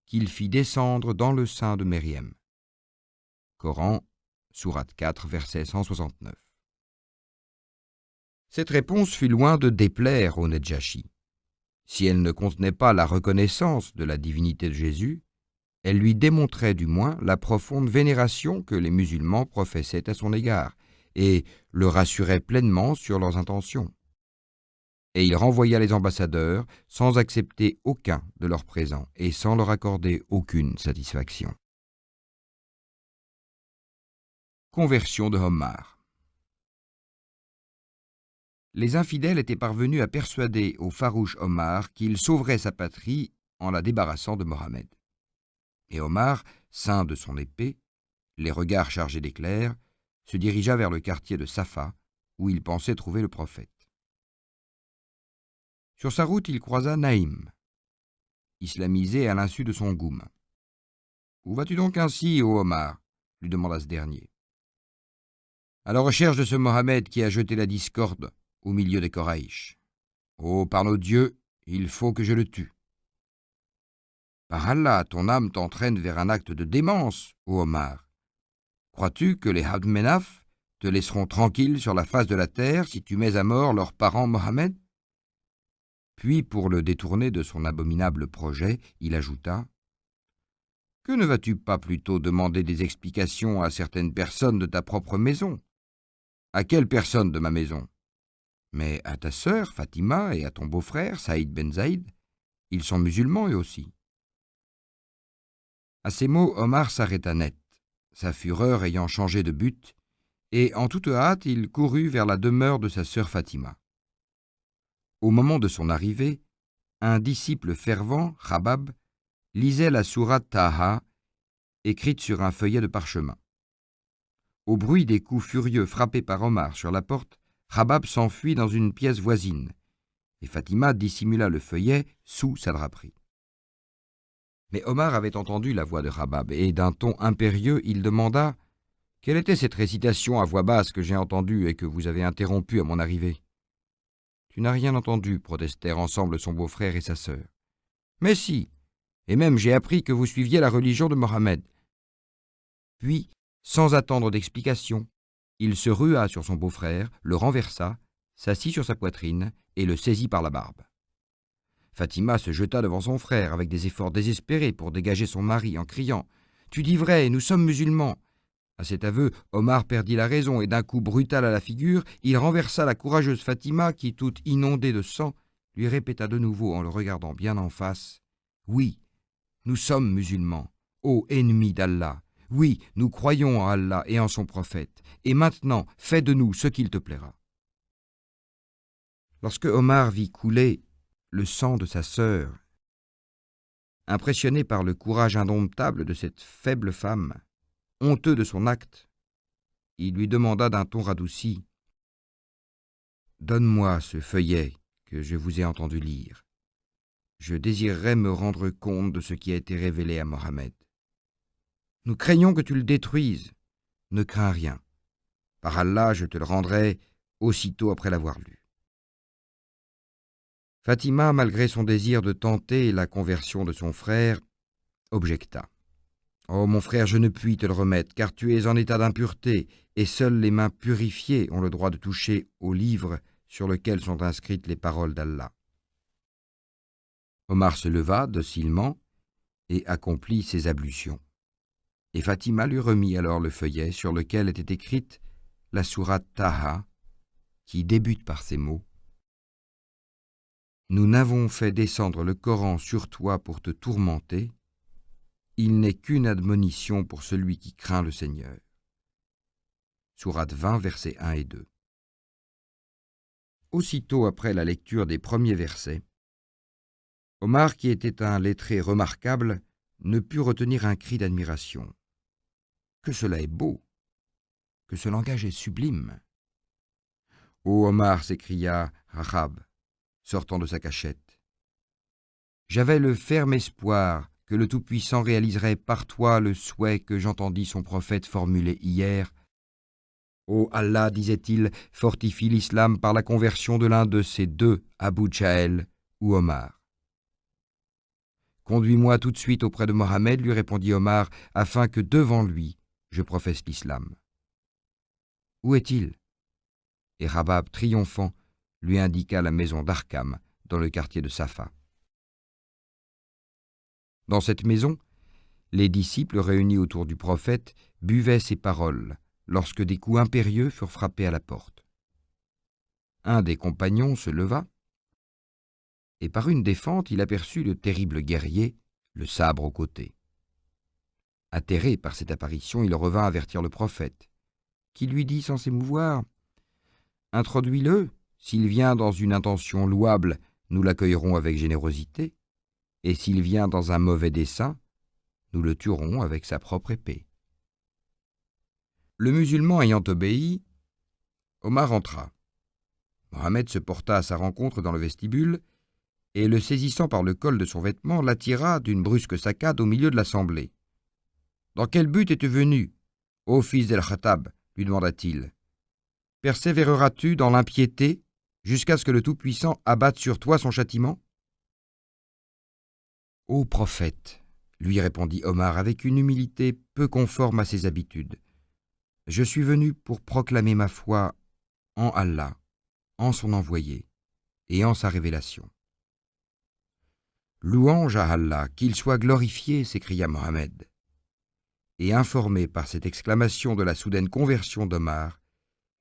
qu'il fit descendre dans le sein de Myriam. Coran, sourate 4, verset 169. Cette réponse fut loin de déplaire au Nedjashi. Si elle ne contenait pas la reconnaissance de la divinité de Jésus, elle lui démontrait du moins la profonde vénération que les musulmans professaient à son égard, et le rassurait pleinement sur leurs intentions. Et il renvoya les ambassadeurs sans accepter aucun de leurs présents et sans leur accorder aucune satisfaction. Conversion de Omar. Les infidèles étaient parvenus à persuader au farouche Omar qu'il sauverait sa patrie en la débarrassant de Mohammed. Et Omar, ceint de son épée, les regards chargés d'éclairs, se dirigea vers le quartier de Safa, où il pensait trouver le prophète. Sur sa route, il croisa Naïm, islamisé à l'insu de son goum. « Où vas-tu donc ainsi, ô Omar ?» lui demanda ce dernier. « À la recherche de ce Mohammed qui a jeté la discorde au milieu des Koraïch. Oh, par nos dieux, il faut que je le tue. » « Par Allah, ton âme t'entraîne vers un acte de démence, ô Omar. Crois-tu que les Abd-Menaf te laisseront tranquille sur la face de la terre si tu mets à mort leur parent Mohammed ?» Puis, pour le détourner de son abominable projet, il ajouta « Que ne vas-tu pas plutôt demander des explications à certaines personnes de ta propre maison ? » ?»« À quelle personne de ma maison ? » ?»« Mais à ta sœur Fatima et à ton beau-frère Saïd ben Zaïd. Ils sont musulmans eux aussi. » À ces mots, Omar s'arrêta net, sa fureur ayant changé de but, et en toute hâte, il courut vers la demeure de sa sœur Fatima. Au moment de son arrivée, un disciple fervent, Khabab, lisait la sourate Taha, écrite sur un feuillet de parchemin. Au bruit des coups furieux frappés par Omar sur la porte, Khabab s'enfuit dans une pièce voisine, et Fatima dissimula le feuillet sous sa draperie. Mais Omar avait entendu la voix de Khabab, et d'un ton impérieux, il demanda « Quelle était cette récitation à voix basse que j'ai entendue et que vous avez interrompue à mon arrivée ?»« Tu n'as rien entendu, protestèrent ensemble son beau-frère et sa sœur. »« Mais si, et même j'ai appris que vous suiviez la religion de Mohammed. » Puis, sans attendre d'explication, il se rua sur son beau-frère, le renversa, s'assit sur sa poitrine et le saisit par la barbe. Fatima se jeta devant son frère avec des efforts désespérés pour dégager son mari en criant « Tu dis vrai, nous sommes musulmans !» À cet aveu, Omar perdit la raison et d'un coup brutal à la figure, il renversa la courageuse Fatima qui, toute inondée de sang, lui répéta de nouveau en le regardant bien en face « Oui, nous sommes musulmans, ô ennemis d'Allah. Oui, nous croyons en Allah et en son prophète. Et maintenant, fais de nous ce qu'il te plaira. » Lorsque Omar vit couler le sang de sa sœur, impressionné par le courage indomptable de cette faible femme, honteux de son acte, il lui demanda d'un ton radouci « Donne-moi ce feuillet que je vous ai entendu lire. Je désirerais me rendre compte de ce qui a été révélé à Mohammed. Nous craignons que tu le détruises. Ne crains rien. Par Allah, je te le rendrai aussitôt après l'avoir lu. » Fatima, malgré son désir de tenter la conversion de son frère, objecta. « Oh mon frère, je ne puis te le remettre, car tu es en état d'impureté, et seules les mains purifiées ont le droit de toucher au livre sur lequel sont inscrites les paroles d'Allah. » Omar se leva docilement et accomplit ses ablutions. Et Fatima lui remit alors le feuillet sur lequel était écrite la sourate Taha, qui débute par ces mots. « Nous n'avons fait descendre le Coran sur toi pour te tourmenter. Il n'est qu'une admonition pour celui qui craint le Seigneur. » Sourate 20, versets 1 et 2. Aussitôt après la lecture des premiers versets, Omar, qui était un lettré remarquable, ne put retenir un cri d'admiration. « Que cela est beau! Que ce langage est sublime !»« Ô Omar !» s'écria Rahab, sortant de sa cachette. « J'avais le ferme espoir que le Tout-Puissant réaliserait par toi le souhait que j'entendis son prophète formuler hier. Ô Allah, disait-il, fortifie l'islam par la conversion de l'un de ces deux, Abu Jahl ou Omar. » « Conduis-moi tout de suite auprès de Mohammed, lui répondit Omar, afin que devant lui, je professe l'islam. »« Où est-il » Et Rabab, triomphant, lui indiqua la maison d'Arkam, dans le quartier de Safa. Dans cette maison, les disciples réunis autour du prophète buvaient ses paroles, lorsque des coups impérieux furent frappés à la porte. Un des compagnons se leva, et par une des fentes, il aperçut le terrible guerrier, le sabre au côté. Atterré par cette apparition, il revint avertir le prophète, qui lui dit sans s'émouvoir « Introduis-le, s'il vient dans une intention louable, nous l'accueillerons avec générosité, et s'il vient dans un mauvais dessein, nous le tuerons avec sa propre épée. » Le musulman ayant obéi, Omar entra. Mohammed se porta à sa rencontre dans le vestibule, et le saisissant par le col de son vêtement, l'attira d'une brusque saccade au milieu de l'assemblée. « Dans quel but es-tu venu, ô fils d'El-Khattab » lui demanda-t-il. « Persévéreras-tu dans l'impiété jusqu'à ce que le Tout-Puissant abatte sur toi son châtiment ?»« Ô prophète, » lui répondit Omar avec une humilité peu conforme à ses habitudes, « je suis venu pour proclamer ma foi en Allah, en son envoyé et en sa révélation. » « Louange à Allah, qu'il soit glorifié » s'écria Mohammed. Et informés par cette exclamation de la soudaine conversion d'Omar,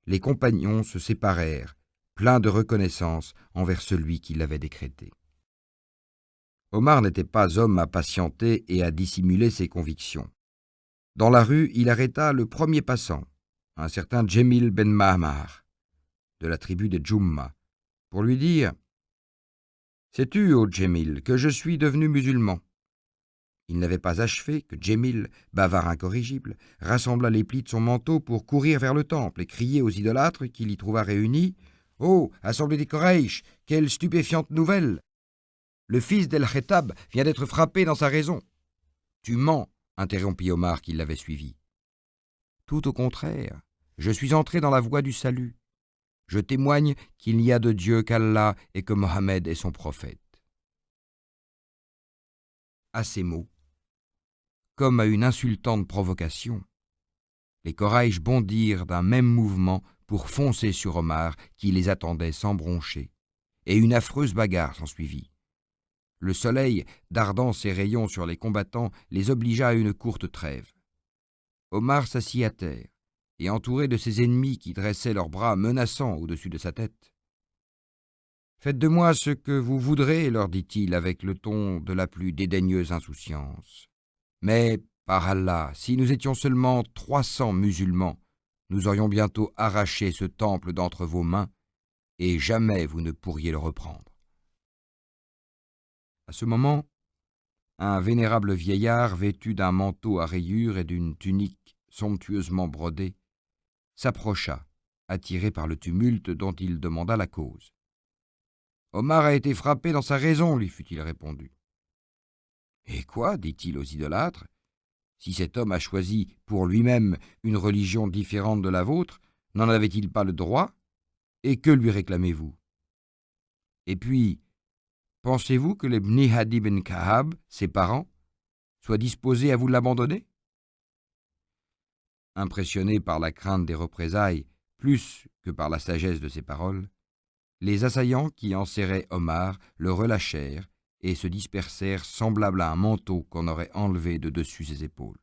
les compagnons se séparèrent, pleins de reconnaissance envers celui qui l'avait décrété. Omar n'était pas homme à patienter et à dissimuler ses convictions. Dans la rue, il arrêta le premier passant, un certain Jemil ben Ma'amar, de la tribu des Djoumma, pour lui dire « Sais-tu, ô Jemil, que je suis devenu musulman ?» Il n'avait pas achevé que Jemil, bavard incorrigible, rassembla les plis de son manteau pour courir vers le temple et crier aux idolâtres qu'il y trouva réunis « Oh, assemblée des Koraïch, quelle stupéfiante nouvelle! Le fils d'El-Khattab vient d'être frappé dans sa raison. »« Tu mens » interrompit Omar qui l'avait suivi. « Tout au contraire, je suis entré dans la voie du salut. Je témoigne qu'il n'y a de Dieu qu'Allah et que Mohammed est son prophète. » À ces mots, comme à une insultante provocation, les Quraïsh bondirent d'un même mouvement pour foncer sur Omar qui les attendait sans broncher, et une affreuse bagarre s'ensuivit. Le soleil, dardant ses rayons sur les combattants, les obligea à une courte trêve. Omar s'assit à terre, et entouré de ses ennemis qui dressaient leurs bras menaçants au-dessus de sa tête. « Faites de moi ce que vous voudrez, leur dit-il avec le ton de la plus dédaigneuse insouciance. Mais, par Allah, si nous étions seulement 300 musulmans, nous aurions bientôt arraché ce temple d'entre vos mains, et jamais vous ne pourriez le reprendre. » À ce moment, un vénérable vieillard vêtu d'un manteau à rayures et d'une tunique somptueusement brodée s'approcha, attiré par le tumulte dont il demanda la cause. « Omar a été frappé dans sa raison, lui fut-il répondu. »« Et quoi, dit-il aux idolâtres, si cet homme a choisi pour lui-même une religion différente de la vôtre, n'en avait-il pas le droit? Et que lui réclamez-vous? Et puis, pensez-vous que les Bni Adi ben Kahab, ses parents, soient disposés à vous l'abandonner ?» Impressionnés par la crainte des représailles plus que par la sagesse de ses paroles, les assaillants qui enserraient Omar le relâchèrent et se dispersèrent semblables à un manteau qu'on aurait enlevé de dessus ses épaules.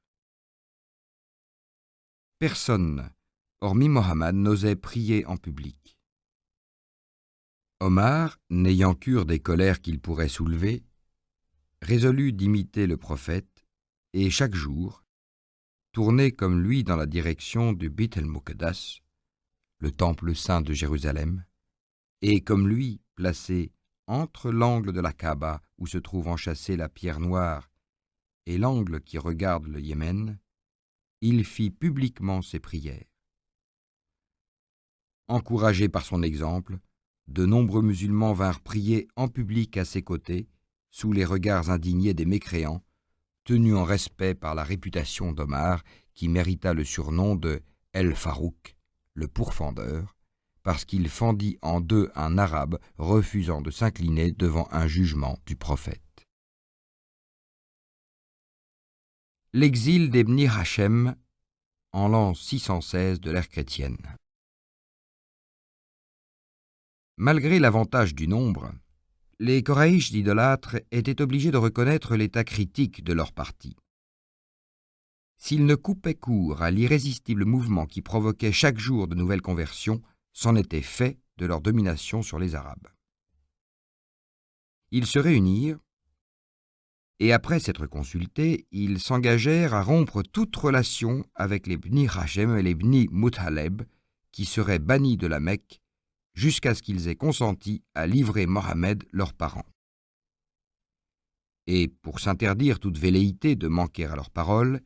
Personne, hormis Mohammed, n'osait prier en public. Omar, n'ayant cure des colères qu'il pourrait soulever, résolut d'imiter le prophète et chaque jour, tourner comme lui dans la direction du Beit el-Muqaddas, le temple saint de Jérusalem, et comme lui placé entre l'angle de la Kaaba où se trouve enchâssée la pierre noire et l'angle qui regarde le Yémen, il fit publiquement ses prières. Encouragés par son exemple, de nombreux musulmans vinrent prier en public à ses côtés, sous les regards indignés des mécréants, tenus en respect par la réputation d'Omar, qui mérita le surnom de El-Farouk, le pourfendeur, parce qu'il fendit en deux un arabe refusant de s'incliner devant un jugement du prophète. L'exil des Bni Hachem en l'an 616 de l'ère chrétienne. Malgré l'avantage du nombre, les Quraïsh idolâtres étaient obligés de reconnaître l'état critique de leur parti. S'ils ne coupaient court à l'irrésistible mouvement qui provoquait chaque jour de nouvelles conversions, c'en était fait de leur domination sur les Arabes. Ils se réunirent, et après s'être consultés, ils s'engagèrent à rompre toute relation avec les Bni Hachem et les Bni Muthaleb, qui seraient bannis de la Mecque, jusqu'à ce qu'ils aient consenti à livrer Mohammed, leurs parents. Et pour s'interdire toute velléité de manquer à leurs paroles,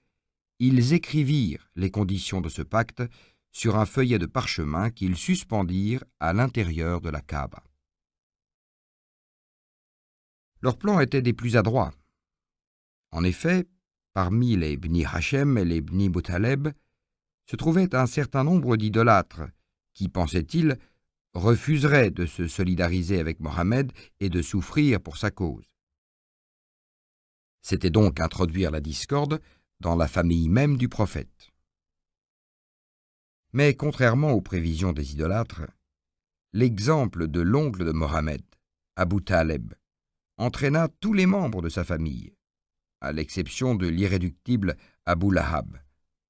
ils écrivirent les conditions de ce pacte sur un feuillet de parchemin qu'ils suspendirent à l'intérieur de la Kaaba. Leur plan était des plus adroits. En effet, parmi les Bni Hachem et les Bni Muthaleb se trouvait un certain nombre d'idolâtres qui, pensaient-ils, refuseraient de se solidariser avec Mohammed et de souffrir pour sa cause. C'était donc introduire la discorde dans la famille même du prophète. Mais contrairement aux prévisions des idolâtres, l'exemple de l'oncle de Mohammed, Abu Taleb, entraîna tous les membres de sa famille, à l'exception de l'irréductible Abu Lahab,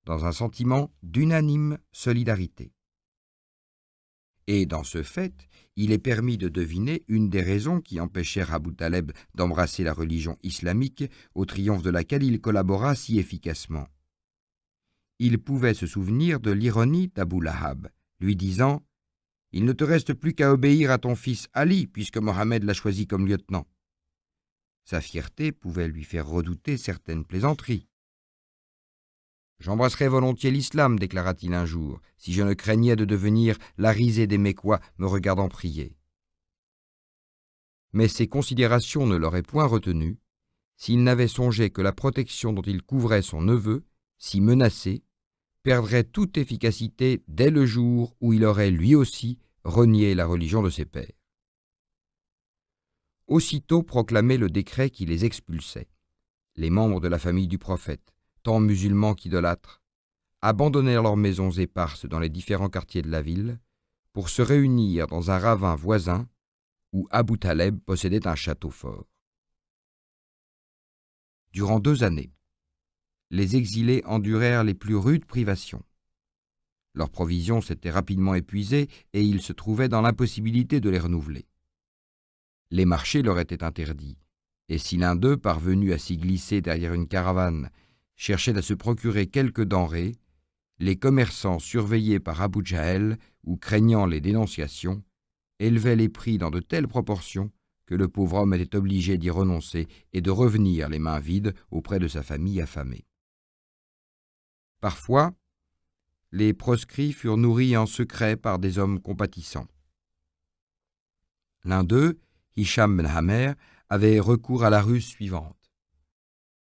dans un sentiment d'unanime solidarité. Et dans ce fait, il est permis de deviner une des raisons qui empêchèrent Abu Taleb d'embrasser la religion islamique, au triomphe de laquelle il collabora si efficacement. Il pouvait se souvenir de l'ironie d'Abu Lahab, lui disant « Il ne te reste plus qu'à obéir à ton fils Ali, puisque Mohammed l'a choisi comme lieutenant. » Sa fierté pouvait lui faire redouter certaines plaisanteries. « J'embrasserais volontiers l'islam, déclara-t-il un jour, si je ne craignais de devenir la risée des Mécois me regardant prier. » Mais ces considérations ne l'auraient point retenu s'il n'avait songé que la protection dont il couvrait son neveu, si menacé, perdrait toute efficacité dès le jour où il aurait lui aussi renié la religion de ses pères. Aussitôt proclamé le décret qui les expulsait, Les membres de la famille du prophète, tant musulmans qu'idolâtres, abandonnèrent leurs maisons éparses dans les différents quartiers de la ville pour se réunir dans un ravin voisin où Abu Taleb possédait un château fort. Durant 2 années, les exilés endurèrent les plus rudes privations. Leurs provisions s'étaient rapidement épuisées et ils se trouvaient dans l'impossibilité de les renouveler. Les marchés leur étaient interdits, et si l'un d'eux, parvenu à s'y glisser derrière une caravane, cherchait à se procurer quelques denrées, les commerçants surveillés par Abu Jahl ou craignant les dénonciations, élevaient les prix dans de telles proportions que le pauvre homme était obligé d'y renoncer et de revenir les mains vides auprès de sa famille affamée. Parfois, les proscrits furent nourris en secret par des hommes compatissants. L'un d'eux, Hicham ben Amer, avait recours à la ruse suivante.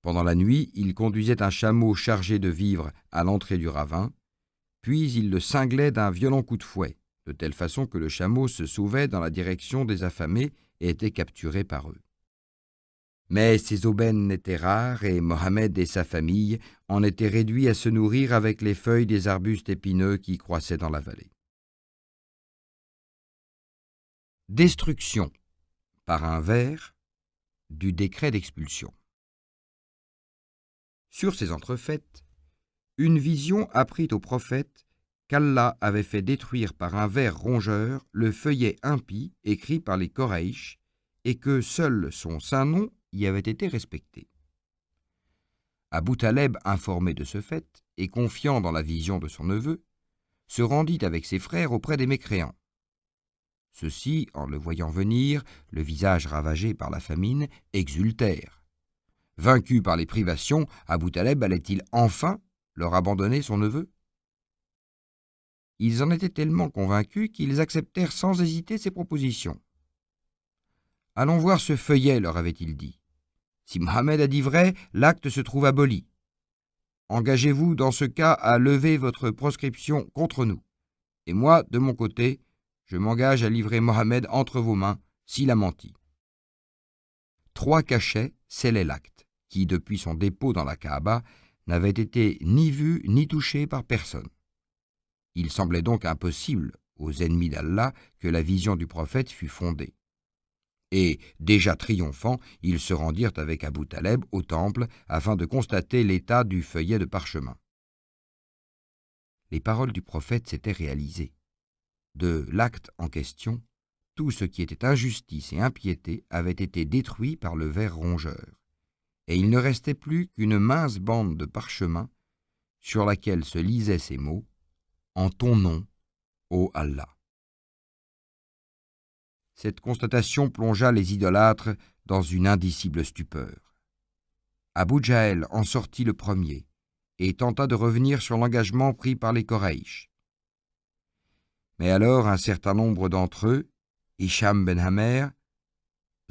Pendant la nuit, il conduisait un chameau chargé de vivres à l'entrée du ravin, puis il le cinglait d'un violent coup de fouet, de telle façon que le chameau se sauvait dans la direction des affamés et était capturé par eux. Mais ces aubaines étaient rares et Mohammed et sa famille en étaient réduits à se nourrir avec les feuilles des arbustes épineux qui croissaient dans la vallée. Destruction, par un ver, du décret d'expulsion. Sur ces entrefaites, une vision apprit au prophète qu'Allah avait fait détruire par un ver rongeur le feuillet impie écrit par les Quraïsh et que seul son saint nom y avait été respecté. Abu Taleb, informé de ce fait et confiant dans la vision de son neveu, se rendit avec ses frères auprès des mécréants. Ceux-ci, en le voyant venir, le visage ravagé par la famine, exultèrent. Vaincu par les privations, Abu Taleb allait-il enfin leur abandonner son neveu? Ils en étaient tellement convaincus qu'ils acceptèrent sans hésiter ses propositions. « Allons voir ce feuillet, leur avait-il dit. Si Mohammed a dit vrai, l'acte se trouve aboli. Engagez-vous dans ce cas à lever votre proscription contre nous. Et moi, de mon côté, je m'engage à livrer Mohammed entre vos mains s'il a menti. » 3 cachets scellaient l'acte, qui, depuis son dépôt dans la Kaaba, n'avait été ni vu ni touché par personne. Il semblait donc impossible aux ennemis d'Allah que la vision du prophète fût fondée. Et, déjà triomphants, ils se rendirent avec Abu Taleb au temple afin de constater l'état du feuillet de parchemin. Les paroles du prophète s'étaient réalisées. De l'acte en question, tout ce qui était injustice et impiété avait été détruit par le ver rongeur, et il ne restait plus qu'une mince bande de parchemin sur laquelle se lisaient ces mots « En ton nom, ô Allah ». Cette constatation plongea les idolâtres dans une indicible stupeur. Abu Jahl en sortit le premier et tenta de revenir sur l'engagement pris par les Quraïsh. Mais alors un certain nombre d'entre eux, Hicham ben Amer,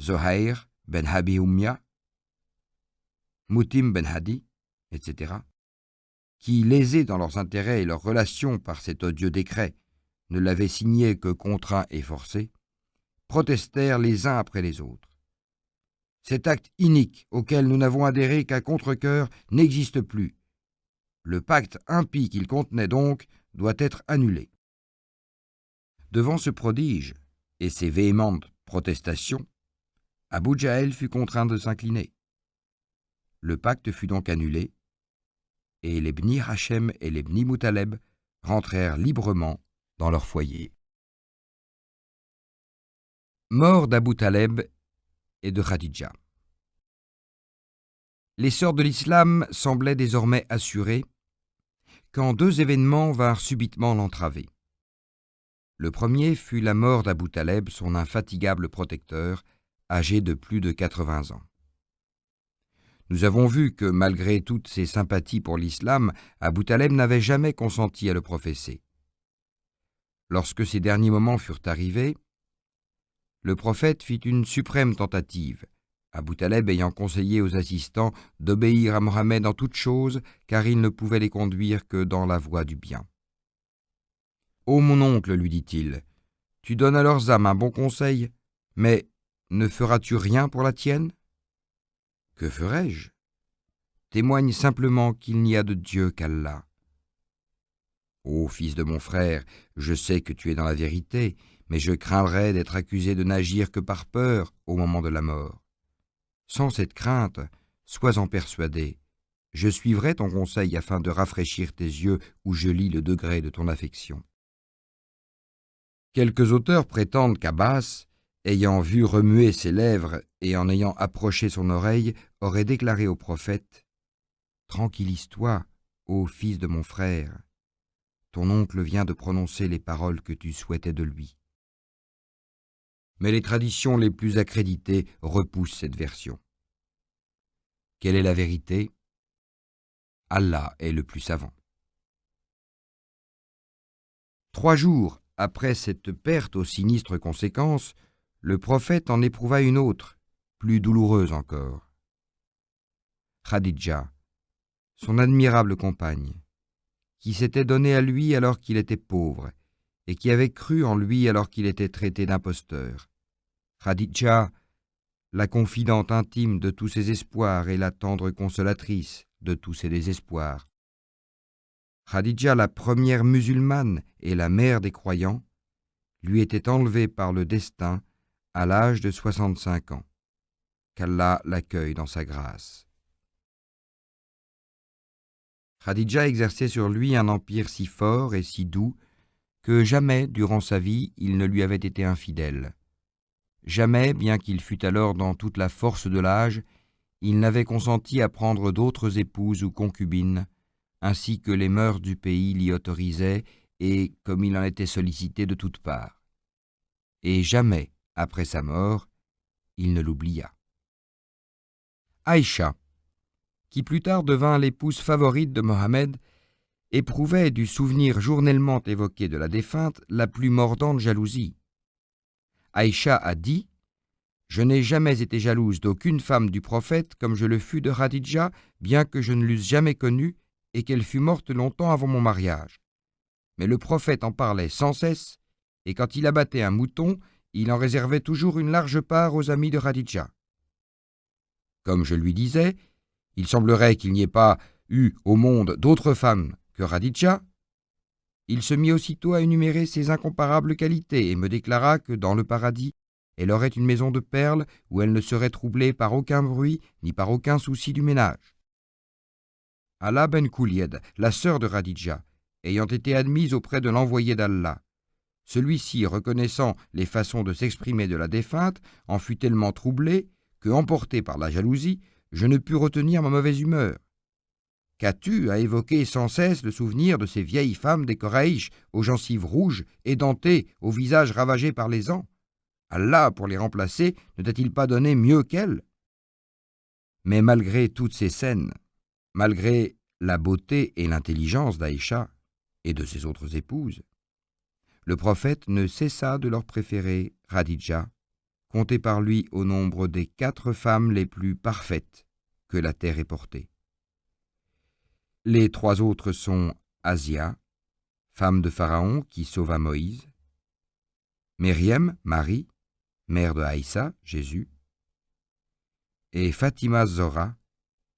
Zohair ben Abi Ummia, Mutim ben Hadi, etc., qui, lésés dans leurs intérêts et leurs relations par cet odieux décret, ne l'avaient signé que contraint et forcé, protestèrent les uns après les autres. Cet acte inique auquel nous n'avons adhéré qu'à contre-cœur n'existe plus. Le pacte impie qu'il contenait donc doit être annulé. Devant ce prodige et ces véhémentes protestations, Abu Jahl fut contraint de s'incliner. Le pacte fut donc annulé, et les Bni Hachem et les Bni Moutaleb rentrèrent librement dans leur foyer. Mort d'Abu Taleb et de Khadija. L'essor de l'islam semblait désormais assuré quand 2 événements vinrent subitement l'entraver. Le premier fut la mort d'Abu Taleb, son infatigable protecteur, âgé de plus de 80 ans. Nous avons vu que, malgré toutes ses sympathies pour l'islam, Abu Taleb n'avait jamais consenti à le professer. Lorsque ces derniers moments furent arrivés, le prophète fit une suprême tentative, Abu Taleb ayant conseillé aux assistants d'obéir à Mohammed en toutes choses, car il ne pouvait les conduire que dans la voie du bien. « Ô mon oncle, lui dit-il, tu donnes à leurs âmes un bon conseil, mais ne feras-tu rien pour la tienne ? » « Que ferai-je ? témoigne simplement qu'il n'y a de Dieu qu'Allah. Ô fils de mon frère, je sais que tu es dans la vérité, mais je craindrais d'être accusé de n'agir que par peur au moment de la mort. Sans cette crainte, sois-en persuadé, je suivrai ton conseil afin de rafraîchir tes yeux où je lis le degré de ton affection. Quelques auteurs prétendent qu'Abbas, ayant vu remuer ses lèvres et en ayant approché son oreille, aurait déclaré au prophète « Tranquillise-toi, ô fils de mon frère, ton oncle vient de prononcer les paroles que tu souhaitais de lui. » Mais les traditions les plus accréditées repoussent cette version. Quelle est la vérité? Allah est le plus savant. 3 jours après cette perte aux sinistres conséquences, le prophète en éprouva une autre, plus douloureuse encore. Khadija, son admirable compagne, qui s'était donnée à lui alors qu'il était pauvre, et qui avait cru en lui alors qu'il était traité d'imposteur. Khadija, la confidente intime de tous ses espoirs et la tendre consolatrice de tous ses désespoirs. Khadija, la première musulmane et la mère des croyants, lui était enlevée par le destin à l'âge de 65 ans. Qu'Allah l'accueille dans sa grâce. Khadija exerçait sur lui un empire si fort et si doux que jamais, durant sa vie, il ne lui avait été infidèle. Jamais, bien qu'il fût alors dans toute la force de l'âge, il n'avait consenti à prendre d'autres épouses ou concubines, ainsi que les mœurs du pays l'y autorisaient et comme il en était sollicité de toutes parts. Et jamais, après sa mort, il ne l'oublia. Aïcha, qui plus tard devint l'épouse favorite de Mohammed, éprouvait du souvenir journellement évoqué de la défunte la plus mordante jalousie. Aïcha a dit « Je n'ai jamais été jalouse d'aucune femme du prophète comme je le fus de Khadija, bien que je ne l'eusse jamais connue et qu'elle fût morte longtemps avant mon mariage. Mais le prophète en parlait sans cesse, et quand il abattait un mouton, il en réservait toujours une large part aux amis de Khadija. Comme je lui disais, il semblerait qu'il n'y ait pas eu au monde d'autres femmes que Khadija. Il se mit aussitôt à énumérer ses incomparables qualités et me déclara que dans le paradis, elle aurait une maison de perles où elle ne serait troublée par aucun bruit ni par aucun souci du ménage. Ala ben Koulied, la sœur de Khadija, ayant été admise auprès de l'envoyé d'Allah, celui-ci, reconnaissant les façons de s'exprimer de la défunte, en fut tellement troublé que, emporté par la jalousie, je ne pus retenir ma mauvaise humeur. Qu'as-tu à évoquer sans cesse le souvenir de ces vieilles femmes des Koraïch, aux gencives rouges, édentées, au visage ravagé par les ans? Allah, pour les remplacer, ne t'a-t-il pas donné mieux qu'elles? Mais malgré toutes ces scènes, malgré la beauté et l'intelligence d'Aïcha et de ses autres épouses, le prophète ne cessa de leur préférer Khadija, comptée par lui au nombre des 4 femmes les plus parfaites que la terre ait portées. Les 3 autres sont Asia, femme de Pharaon qui sauva Moïse, Myriam, Marie, mère de Aïssa, Jésus, et Fatima Zora,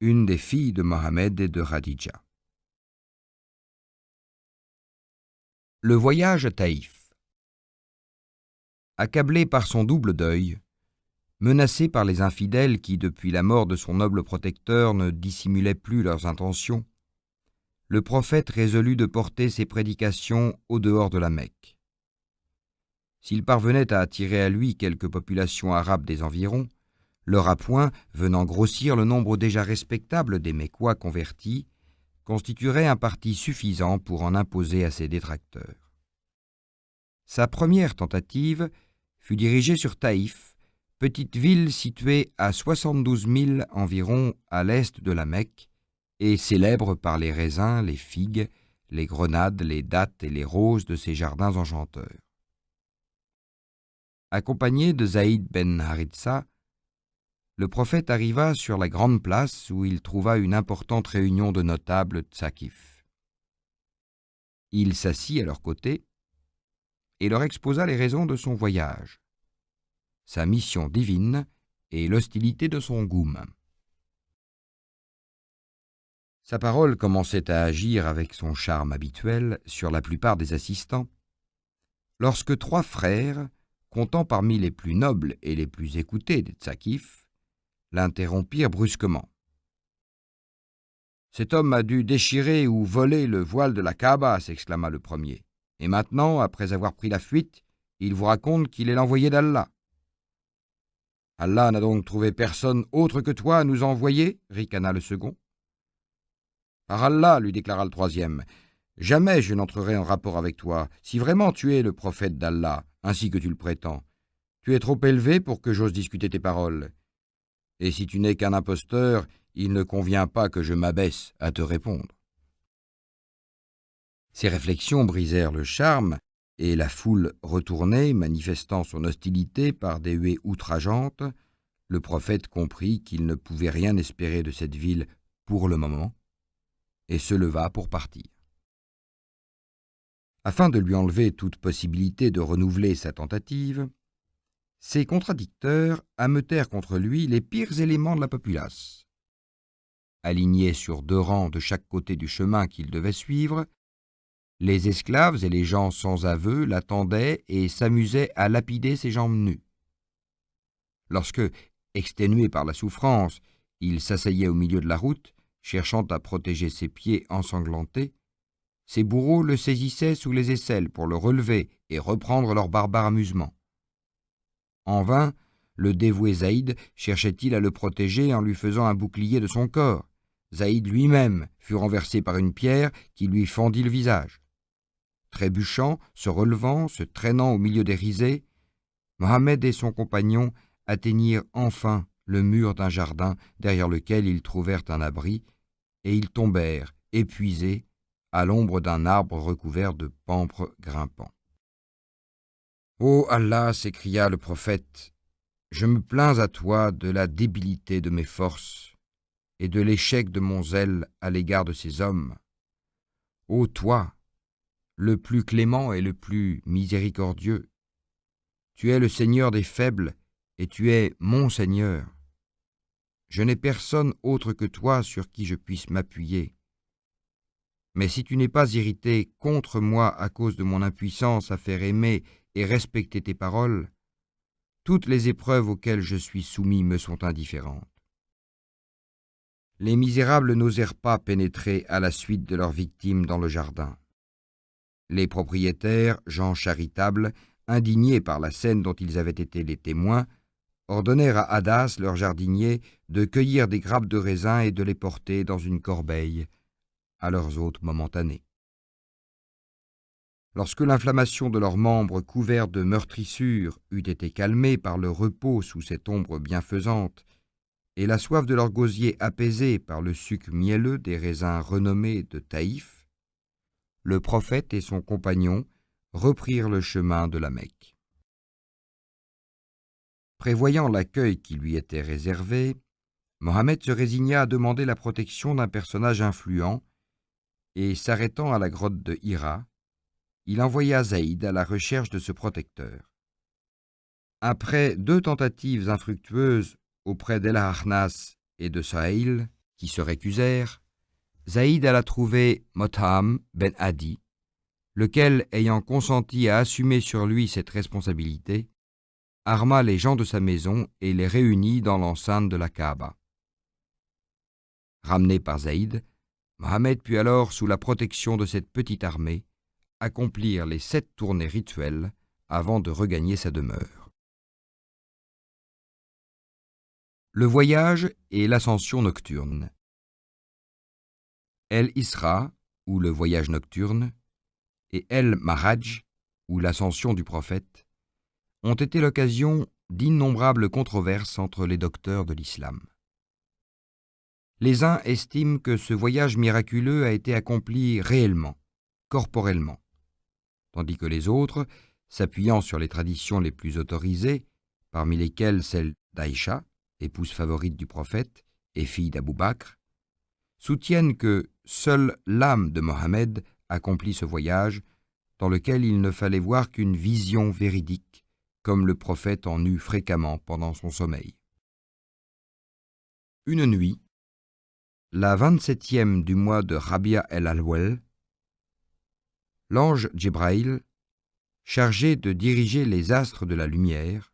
une des filles de Mohammed et de Khadija. Le voyage à Taïf. Accablé par son double deuil, menacé par les infidèles qui, depuis la mort de son noble protecteur, ne dissimulaient plus leurs intentions, le prophète résolut de porter ses prédications au dehors de la Mecque. S'il parvenait à attirer à lui quelques populations arabes des environs, leur appoint, venant grossir le nombre déjà respectable des Mécois convertis, constituerait un parti suffisant pour en imposer à ses détracteurs. Sa première tentative fut dirigée sur Taïf, petite ville située à 72 000 environ à l'est de la Mecque et célèbre par les raisins, les figues, les grenades, les dattes et les roses de ses jardins enchanteurs. Accompagné de Zaïd ben Haritha, le prophète arriva sur la grande place où il trouva une importante réunion de notables Tsakif. Il s'assit à leur côté et leur exposa les raisons de son voyage, sa mission divine et l'hostilité de son goum. Sa parole commençait à agir avec son charme habituel sur la plupart des assistants, lorsque 3 frères, comptant parmi les plus nobles et les plus écoutés des Tsakif, l'interrompirent brusquement. « Cet homme a dû déchirer ou voler le voile de la Kaaba, s'exclama le premier. Et maintenant, après avoir pris la fuite, il vous raconte qu'il est l'envoyé d'Allah. Allah n'a donc trouvé personne autre que toi à nous envoyer, ricana le second. Par Allah, lui déclara le troisième, jamais je n'entrerai en rapport avec toi, si vraiment tu es le prophète d'Allah, ainsi que tu le prétends. Tu es trop élevé pour que j'ose discuter tes paroles. Et si tu n'es qu'un imposteur, il ne convient pas que je m'abaisse à te répondre. » Ces réflexions brisèrent le charme, et la foule retournée, manifestant son hostilité par des huées outrageantes, le prophète comprit qu'il ne pouvait rien espérer de cette ville pour le moment, et se leva pour partir. Afin de lui enlever toute possibilité de renouveler sa tentative, ses contradicteurs ameutèrent contre lui les pires éléments de la populace. Alignés sur 2 rangs de chaque côté du chemin qu'il devait suivre, les esclaves et les gens sans aveu l'attendaient et s'amusaient à lapider ses jambes nues. Lorsque, exténué par la souffrance, il s'asseyait au milieu de la route, cherchant à protéger ses pieds ensanglantés, ses bourreaux le saisissaient sous les aisselles pour le relever et reprendre leur barbare amusement. En vain, le dévoué Zaïd cherchait-il à le protéger en lui faisant un bouclier de son corps. Zaïd lui-même fut renversé par une pierre qui lui fendit le visage. Trébuchant, se relevant, se traînant au milieu des risées, Mohammed et son compagnon atteignirent enfin le mur d'un jardin derrière lequel ils trouvèrent un abri, et ils tombèrent, épuisés, à l'ombre d'un arbre recouvert de pampres grimpants. « Ô Allah » s'écria le prophète, « je me plains à toi de la débilité de mes forces et de l'échec de mon zèle à l'égard de ces hommes. Ô toi, le plus clément et le plus miséricordieux, tu es le Seigneur des faibles et tu es mon Seigneur. Je n'ai personne autre que toi sur qui je puisse m'appuyer. Mais si tu n'es pas irrité contre moi à cause de mon impuissance à faire aimer et respecter tes paroles, toutes les épreuves auxquelles je suis soumis me sont indifférentes. » Les misérables n'osèrent pas pénétrer à la suite de leurs victimes dans le jardin. Les propriétaires, gens charitables, indignés par la scène dont ils avaient été les témoins, ordonnèrent à Hadas, leur jardinier, de cueillir des grappes de raisin et de les porter dans une corbeille à leurs hôtes momentanés. Lorsque l'inflammation de leurs membres couverts de meurtrissures eut été calmée par le repos sous cette ombre bienfaisante, et la soif de leur gosier apaisée par le suc mielleux des raisins renommés de Taïf, le prophète et son compagnon reprirent le chemin de la Mecque. Prévoyant l'accueil qui lui était réservé, Mohammed se résigna à demander la protection d'un personnage influent et, s'arrêtant à la grotte de Hira, il envoya Zaïd à la recherche de ce protecteur. Après 2 tentatives infructueuses auprès d'El-Ahnas et de Sahil, qui se récusèrent, Zaïd alla trouver Motham ben Adi, lequel, ayant consenti à assumer sur lui cette responsabilité, arma les gens de sa maison et les réunit dans l'enceinte de la Kaaba. Ramené par Zaïd, Mohammed put alors, sous la protection de cette petite armée, accomplir les 7 tournées rituelles avant de regagner sa demeure. Le voyage et l'ascension nocturne. El-Isra, ou le voyage nocturne, et El-Maraj, ou l'ascension du prophète, ont été l'occasion d'innombrables controverses entre les docteurs de l'islam. Les uns estiment que ce voyage miraculeux a été accompli réellement, corporellement, tandis que les autres, s'appuyant sur les traditions les plus autorisées, parmi lesquelles celle d'Aïcha, épouse favorite du prophète et fille d'Abou Bakr, soutiennent que seule l'âme de Mohammed accomplit ce voyage, dans lequel il ne fallait voir qu'une vision véridique, comme le prophète en eut fréquemment pendant son sommeil. Une nuit, la 27e du mois de Rabia el-Awwal, l'ange Djibraïl, chargé de diriger les astres de la lumière,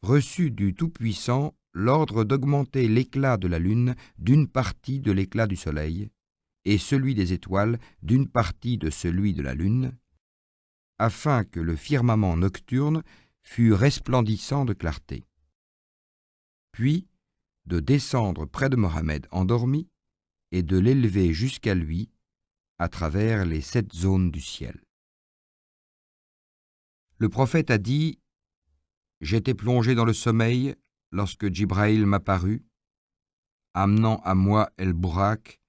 reçut du Tout-Puissant l'ordre d'augmenter l'éclat de la lune d'une partie de l'éclat du soleil et celui des étoiles d'une partie de celui de la lune, afin que le firmament nocturne fût resplendissant de clarté. Puis, de descendre près de Mohammed endormi et de l'élever jusqu'à lui à travers les 7 zones du ciel. Le prophète a dit : « J'étais plongé dans le sommeil lorsque Djibraïl m'apparut, amenant à moi El-Burak,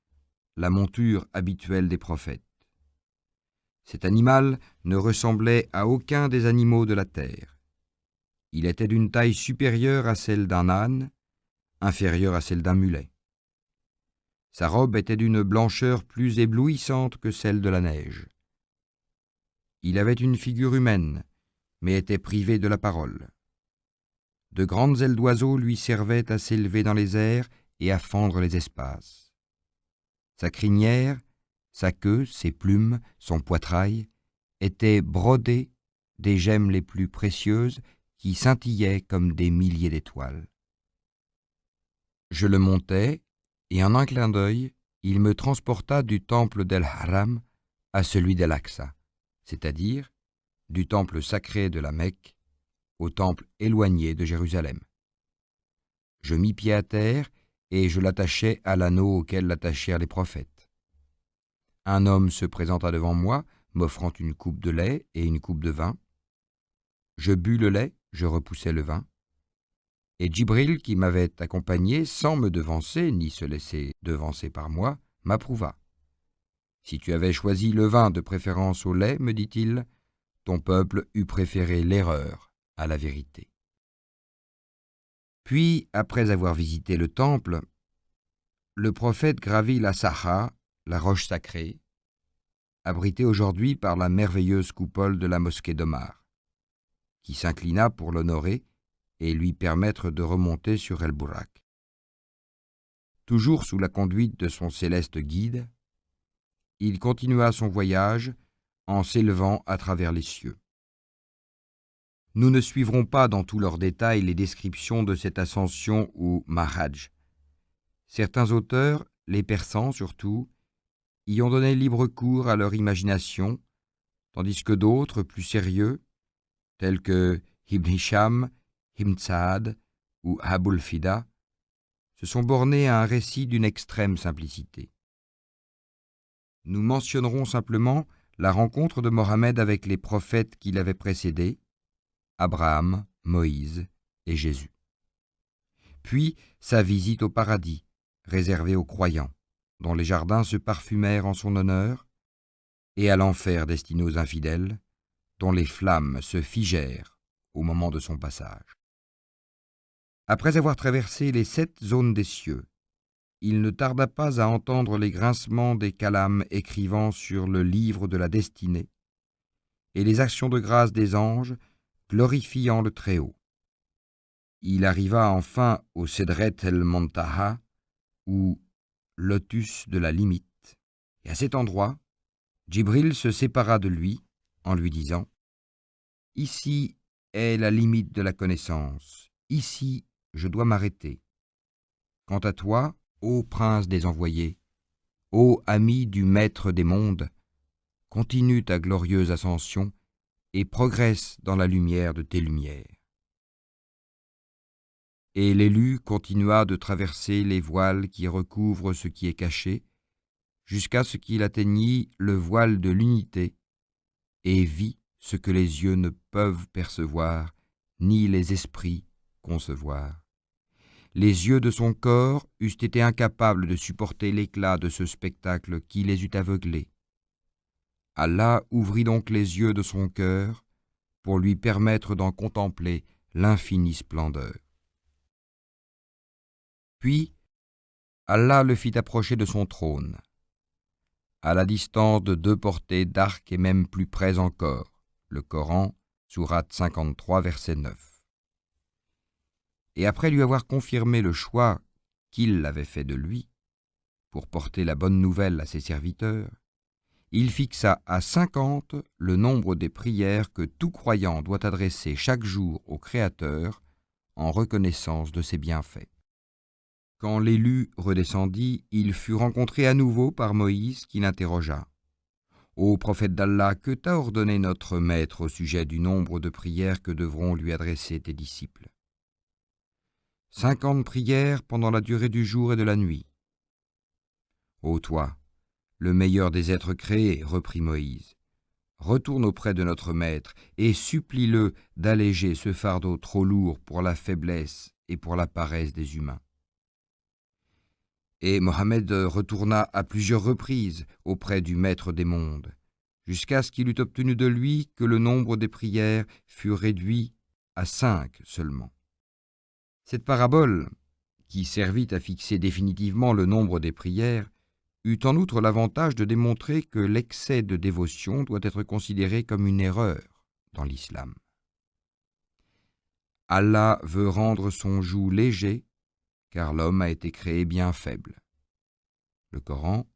la monture habituelle des prophètes. Cet animal ne ressemblait à aucun des animaux de la terre. Il était d'une taille supérieure à celle d'un âne, inférieure à celle d'un mulet. Sa robe était d'une blancheur plus éblouissante que celle de la neige. Il avait une figure humaine, mais était privé de la parole. De grandes ailes d'oiseau lui servaient à s'élever dans les airs et à fendre les espaces. Sa crinière, sa queue, ses plumes, son poitrail étaient brodés des gemmes les plus précieuses qui scintillaient comme des milliers d'étoiles. Je le montai, et en un clin d'œil, il me transporta du temple d'El-Haram à celui d'El-Aqsa, c'est-à-dire du temple sacré de la Mecque au temple éloigné de Jérusalem. Je mis pied à terre et je l'attachai à l'anneau auquel l'attachèrent les prophètes. Un homme se présenta devant moi, m'offrant une coupe de lait et une coupe de vin. Je bus le lait, je repoussai le vin. Et Djibril, qui m'avait accompagné sans me devancer ni se laisser devancer par moi, m'approuva. « Si tu avais choisi le vin de préférence au lait, me dit-il, ton peuple eût préféré l'erreur à la vérité. » Puis, après avoir visité le temple, le prophète gravit la Saha, la roche sacrée, abritée aujourd'hui par la merveilleuse coupole de la mosquée d'Omar, qui s'inclina pour l'honorer et lui permettre de remonter sur El-Burak. Toujours sous la conduite de son céleste guide, il continua son voyage en s'élevant à travers les cieux. Nous ne suivrons pas dans tous leurs détails les descriptions de cette ascension ou Mahraj. Certains auteurs, les persans surtout, y ont donné libre cours à leur imagination, tandis que d'autres, plus sérieux, tels que Ibn Hisham, Ibn Sa'ad ou Abul Fida, se sont bornés à un récit d'une extrême simplicité. Nous mentionnerons simplement la rencontre de Mohammed avec les prophètes qui l'avaient précédé, Abraham, Moïse et Jésus. Puis sa visite au paradis, réservé aux croyants, dont les jardins se parfumèrent en son honneur, et à l'enfer destiné aux infidèles, dont les flammes se figèrent au moment de son passage. Après avoir traversé les 7 zones des cieux, il ne tarda pas à entendre les grincements des calames écrivant sur le livre de la destinée et les actions de grâce des anges glorifiant le Très-Haut. Il arriva enfin au Sedret el-Montaha, ou lotus de la limite, et à cet endroit, Djibril se sépara de lui en lui disant : « Ici est la limite de la connaissance, ici je dois m'arrêter. Quant à toi, ô prince des envoyés, ô ami du maître des mondes, continue ta glorieuse ascension et progresse dans la lumière de tes lumières. » Et l'élu continua de traverser les voiles qui recouvrent ce qui est caché, jusqu'à ce qu'il atteignit le voile de l'unité et vit ce que les yeux ne peuvent percevoir, ni les esprits concevoir. Les yeux de son corps eussent été incapables de supporter l'éclat de ce spectacle qui les eût aveuglés. Allah ouvrit donc les yeux de son cœur pour lui permettre d'en contempler l'infinie splendeur. Puis, Allah le fit approcher de son trône, à la distance de 2 portées d'arc et même plus près encore, le Coran, sourate 53, verset 9. Et après lui avoir confirmé le choix qu'il avait fait de lui, pour porter la bonne nouvelle à ses serviteurs, il fixa à 50 le nombre des prières que tout croyant doit adresser chaque jour au Créateur en reconnaissance de ses bienfaits. Quand l'élu redescendit, il fut rencontré à nouveau par Moïse qui l'interrogea. « Ô prophète d'Allah, que t'a ordonné notre maître au sujet du nombre de prières que devront lui adresser tes disciples » 50 prières pendant la durée du jour et de la nuit. « Ô toi, le meilleur des êtres créés, reprit Moïse, retourne auprès de notre maître et supplie-le d'alléger ce fardeau trop lourd pour la faiblesse et pour la paresse des humains. » Et Mohammed retourna à plusieurs reprises auprès du maître des mondes, jusqu'à ce qu'il eût obtenu de lui que le nombre des prières fût réduit à 5 seulement. Cette parabole, qui servit à fixer définitivement le nombre des prières, eut en outre l'avantage de démontrer que l'excès de dévotion doit être considéré comme une erreur dans l'islam. Allah veut rendre son joug léger, car l'homme a été créé bien faible. Le Coran,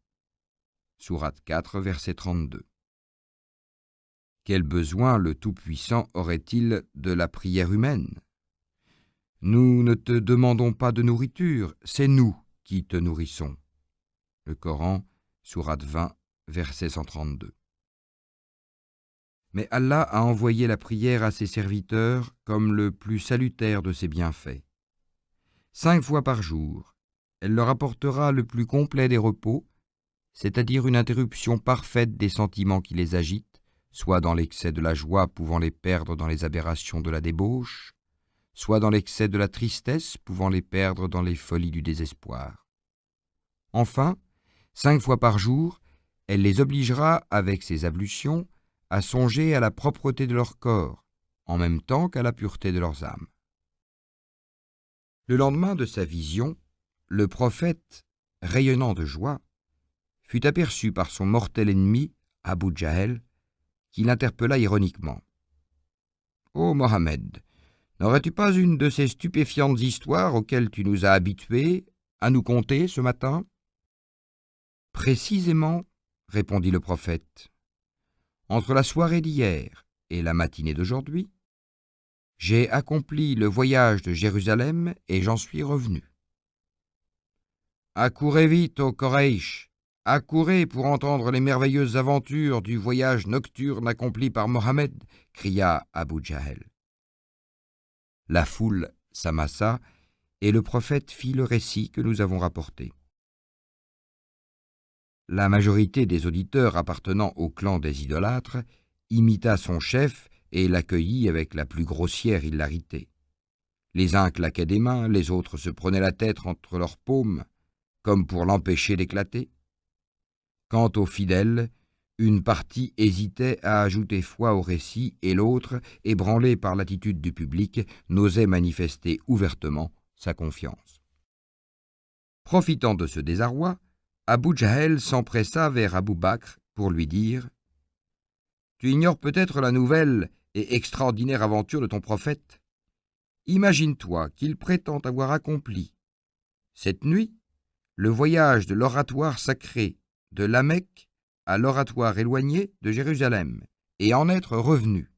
sourate 4, verset 32. Quel besoin le Tout-Puissant aurait-il de la prière humaine ? Nous ne te demandons pas de nourriture, c'est nous qui te nourrissons. Le Coran, sourate 20, verset 132. Mais Allah a envoyé la prière à ses serviteurs comme le plus salutaire de ses bienfaits. 5 fois par jour, elle leur apportera le plus complet des repos, c'est-à-dire une interruption parfaite des sentiments qui les agitent, soit dans l'excès de la joie pouvant les perdre dans les aberrations de la débauche, soit dans l'excès de la tristesse pouvant les perdre dans les folies du désespoir. Enfin, 5 fois par jour, elle les obligera, avec ses ablutions, à songer à la propreté de leur corps, en même temps qu'à la pureté de leurs âmes. Le lendemain de sa vision, le prophète, rayonnant de joie, fut aperçu par son mortel ennemi, Abu Jahl, qui l'interpella ironiquement. « Ô Mohammed, n'aurais-tu pas une de ces stupéfiantes histoires auxquelles tu nous as habitués à nous conter ce matin ?» « Précisément, répondit le prophète, entre la soirée d'hier et la matinée d'aujourd'hui, j'ai accompli le voyage de Jérusalem et j'en suis revenu. Accourez vite, ô Quraysh, accourez pour entendre les merveilleuses aventures du voyage nocturne accompli par Mohammed, cria Abu Jahl. La foule s'amassa et le prophète fit le récit que nous avons rapporté. La majorité des auditeurs appartenant au clan des idolâtres imita son chef et l'accueillit avec la plus grossière hilarité. Les uns claquaient des mains, les autres se prenaient la tête entre leurs paumes, comme pour l'empêcher d'éclater. Quant aux fidèles, une partie hésitait à ajouter foi au récit et l'autre, ébranlée par l'attitude du public, n'osait manifester ouvertement sa confiance. Profitant de ce désarroi, Abu Jahl s'empressa vers Abu Bakr pour lui dire « Tu ignores peut-être la nouvelle et extraordinaire aventure de ton prophète. Imagine-toi qu'il prétend avoir accompli, cette nuit, le voyage de l'oratoire sacré de la Mecque à l'oratoire éloigné de Jérusalem, et en être revenu. »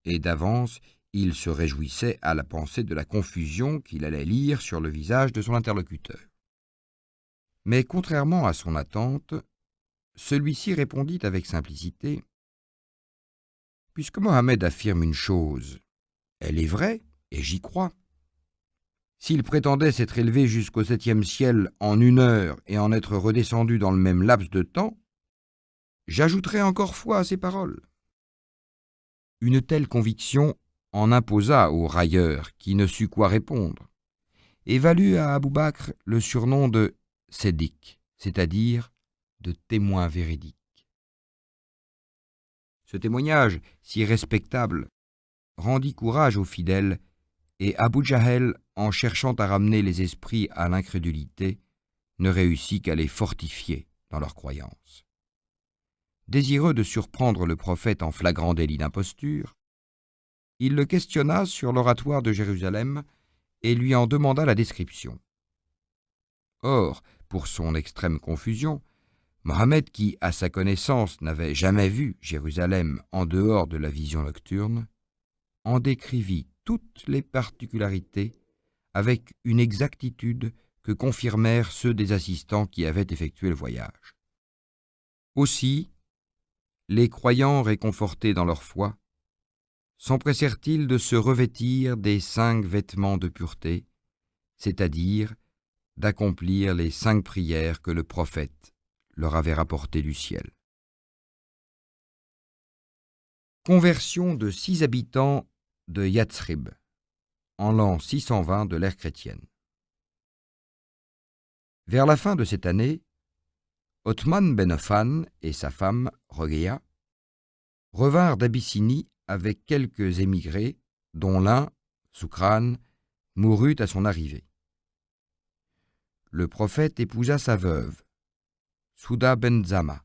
Et d'avance, il se réjouissait à la pensée de la confusion qu'il allait lire sur le visage de son interlocuteur. Mais contrairement à son attente, celui-ci répondit avec simplicité « Puisque Mohammed affirme une chose, elle est vraie et j'y crois. S'il prétendait s'être élevé jusqu'au 7e ciel en 1 heure et en être redescendu dans le même laps de temps, j'ajouterais encore foi à ses paroles. » Une telle conviction en imposa au railleur qui ne sut quoi répondre et valut à Abu Bakr le surnom de Sédiq, c'est-à-dire de témoin véridique. Ce témoignage, si respectable, rendit courage aux fidèles, et Abu Jahl, en cherchant à ramener les esprits à l'incrédulité, ne réussit qu'à les fortifier dans leur croyance. Désireux de surprendre le prophète en flagrant délit d'imposture, il le questionna sur l'oratoire de Jérusalem et lui en demanda la description. Or, pour son extrême confusion, Mohammed, qui, à sa connaissance, n'avait jamais vu Jérusalem en dehors de la vision nocturne, en décrivit toutes les particularités avec une exactitude que confirmèrent ceux des assistants qui avaient effectué le voyage. Aussi, les croyants réconfortés dans leur foi s'empressèrent-ils de se revêtir des 5 vêtements de pureté, c'est-à-dire d'accomplir les 5 prières que le prophète leur avait rapportées du ciel. Conversion de 6 habitants de Yathrib, en l'an 620 de l'ère chrétienne. Vers la fin de cette année, Othman ben Affan et sa femme, Rogeya, revinrent d'Abyssinie avec quelques émigrés, dont l'un, Soukran, mourut à son arrivée. Le prophète épousa sa veuve, Souda ben Zama,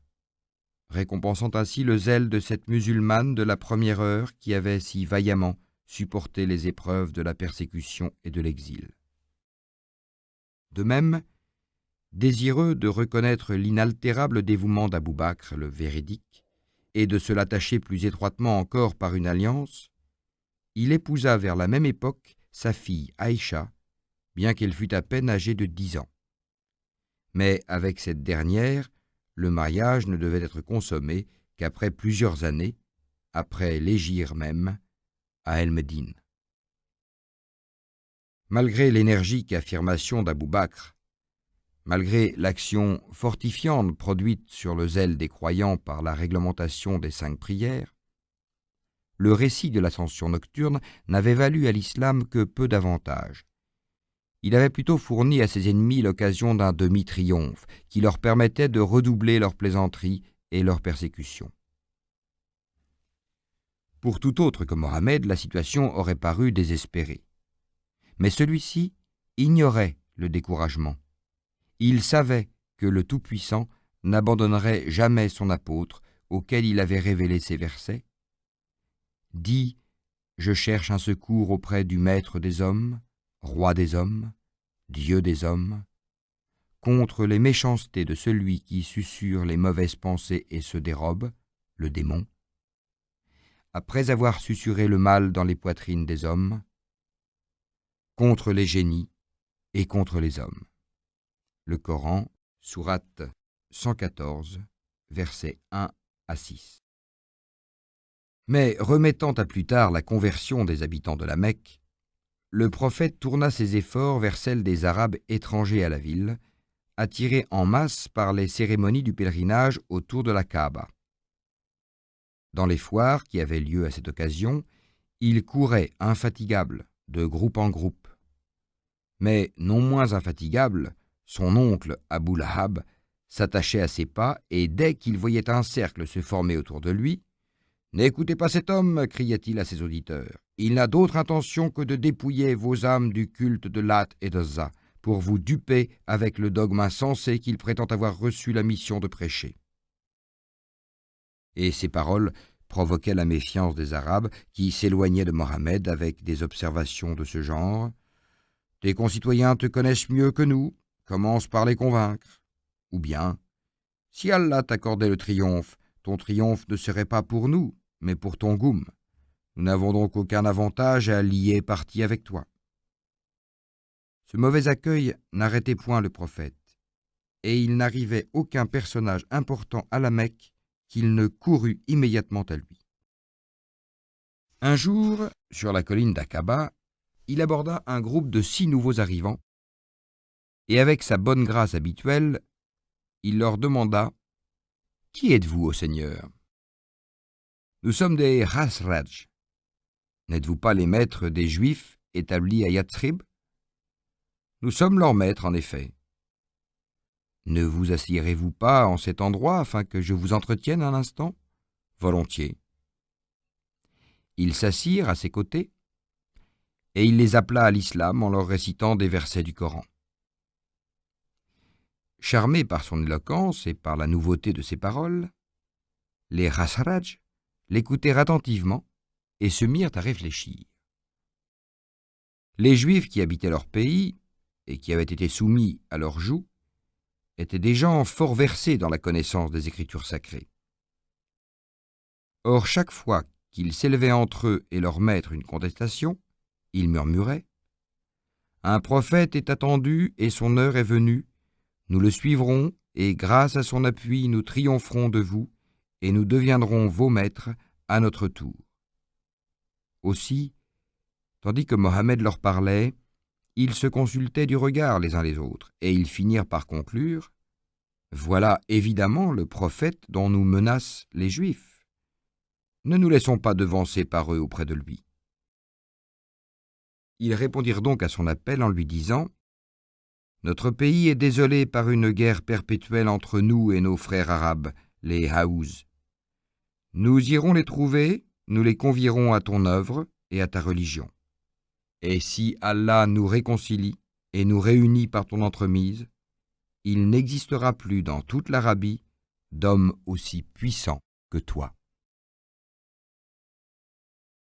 récompensant ainsi le zèle de cette musulmane de la première heure qui avait si vaillamment supporté les épreuves de la persécution et de l'exil. De même, désireux de reconnaître l'inaltérable dévouement d'Abou Bakr le véridique et de se l'attacher plus étroitement encore par une alliance, il épousa vers la même époque sa fille Aïcha, bien qu'elle fût à peine âgée de 10 ans. Mais avec cette dernière, le mariage ne devait être consommé qu'après plusieurs années, après l'hégire même, à El-Médine. Malgré l'énergique affirmation d'Abou Bakr, malgré l'action fortifiante produite sur le zèle des croyants par la réglementation des 5 prières, le récit de l'ascension nocturne n'avait valu à l'islam que peu d'avantages. Il avait plutôt fourni à ses ennemis l'occasion d'un demi-triomphe qui leur permettait de redoubler leurs plaisanteries et leurs persécutions. Pour tout autre que Mohammed, la situation aurait paru désespérée. Mais celui-ci ignorait le découragement. Il savait que le Tout-Puissant n'abandonnerait jamais son apôtre auquel il avait révélé ces versets. « Dis, je cherche un secours auprès du Maître des hommes, Roi des hommes, Dieu des hommes, contre les méchancetés de celui qui susurre les mauvaises pensées et se dérobe, le démon, après avoir susurré le mal dans les poitrines des hommes, contre les génies et contre les hommes. » Le Coran, sourate 114, versets 1 à 6. Mais remettant à plus tard la conversion des habitants de la Mecque, le prophète tourna ses efforts vers celle des Arabes étrangers à la ville, attirés en masse par les cérémonies du pèlerinage autour de la Kaaba. Dans les foires qui avaient lieu à cette occasion, il courait infatigable, de groupe en groupe. Mais non moins infatigable, son oncle Abou Lahab s'attachait à ses pas et dès qu'il voyait un cercle se former autour de lui, « N'écoutez pas cet homme » criait-il à ses auditeurs. « Il n'a d'autre intention que de dépouiller vos âmes du culte de Lat et d'Uzza pour vous duper avec le dogme insensé qu'il prétend avoir reçu la mission de prêcher. » Et ces paroles provoquaient la méfiance des Arabes qui s'éloignaient de Mohammed avec des observations de ce genre. « Tes concitoyens te connaissent mieux que nous, commence par les convaincre. » Ou bien, « Si Allah t'accordait le triomphe, ton triomphe ne serait pas pour nous, mais pour ton goum. Nous n'avons donc aucun avantage à lier partie avec toi. » Ce mauvais accueil n'arrêtait point le prophète, et il n'arrivait aucun personnage important à la Mecque qu'il ne courut immédiatement à lui. Un jour, sur la colline d'Aqaba, il aborda un groupe de 6 nouveaux arrivants, et avec sa bonne grâce habituelle, il leur demanda « Qui êtes-vous, ô Seigneur ?»« Nous sommes des Khazraj. N'êtes-vous pas les maîtres des Juifs établis à Yathrib ? » ?»« Nous sommes leurs maîtres, en effet. »« Ne vous asseyerez-vous pas en cet endroit afin que je vous entretienne un instant ? » ?»« Volontiers. » Ils s'assirent à ses côtés, et il les appela à l'islam en leur récitant des versets du Coran. Charmés par son éloquence et par la nouveauté de ses paroles, les Khazraj l'écoutèrent attentivement et se mirent à réfléchir. Les Juifs qui habitaient leur pays et qui avaient été soumis à leur joug étaient des gens fort versés dans la connaissance des Écritures sacrées. Or, chaque fois qu'il s'élevait entre eux et leur maître une contestation, ils murmuraient : « Un prophète est attendu et son heure est venue. Nous le suivrons et, grâce à son appui, nous triompherons de vous et nous deviendrons vos maîtres à notre tour. » Aussi, tandis que Mohammed leur parlait, ils se consultaient du regard les uns les autres, et ils finirent par conclure : « Voilà évidemment le prophète dont nous menacent les Juifs. Ne nous laissons pas devancer par eux auprès de lui. » Ils répondirent donc à son appel en lui disant : « Notre pays est désolé par une guerre perpétuelle entre nous et nos frères arabes, les Haouz. Nous irons les trouver, nous les convierons à ton œuvre et à ta religion. Et si Allah nous réconcilie et nous réunit par ton entremise, il n'existera plus dans toute l'Arabie d'homme aussi puissant que toi. »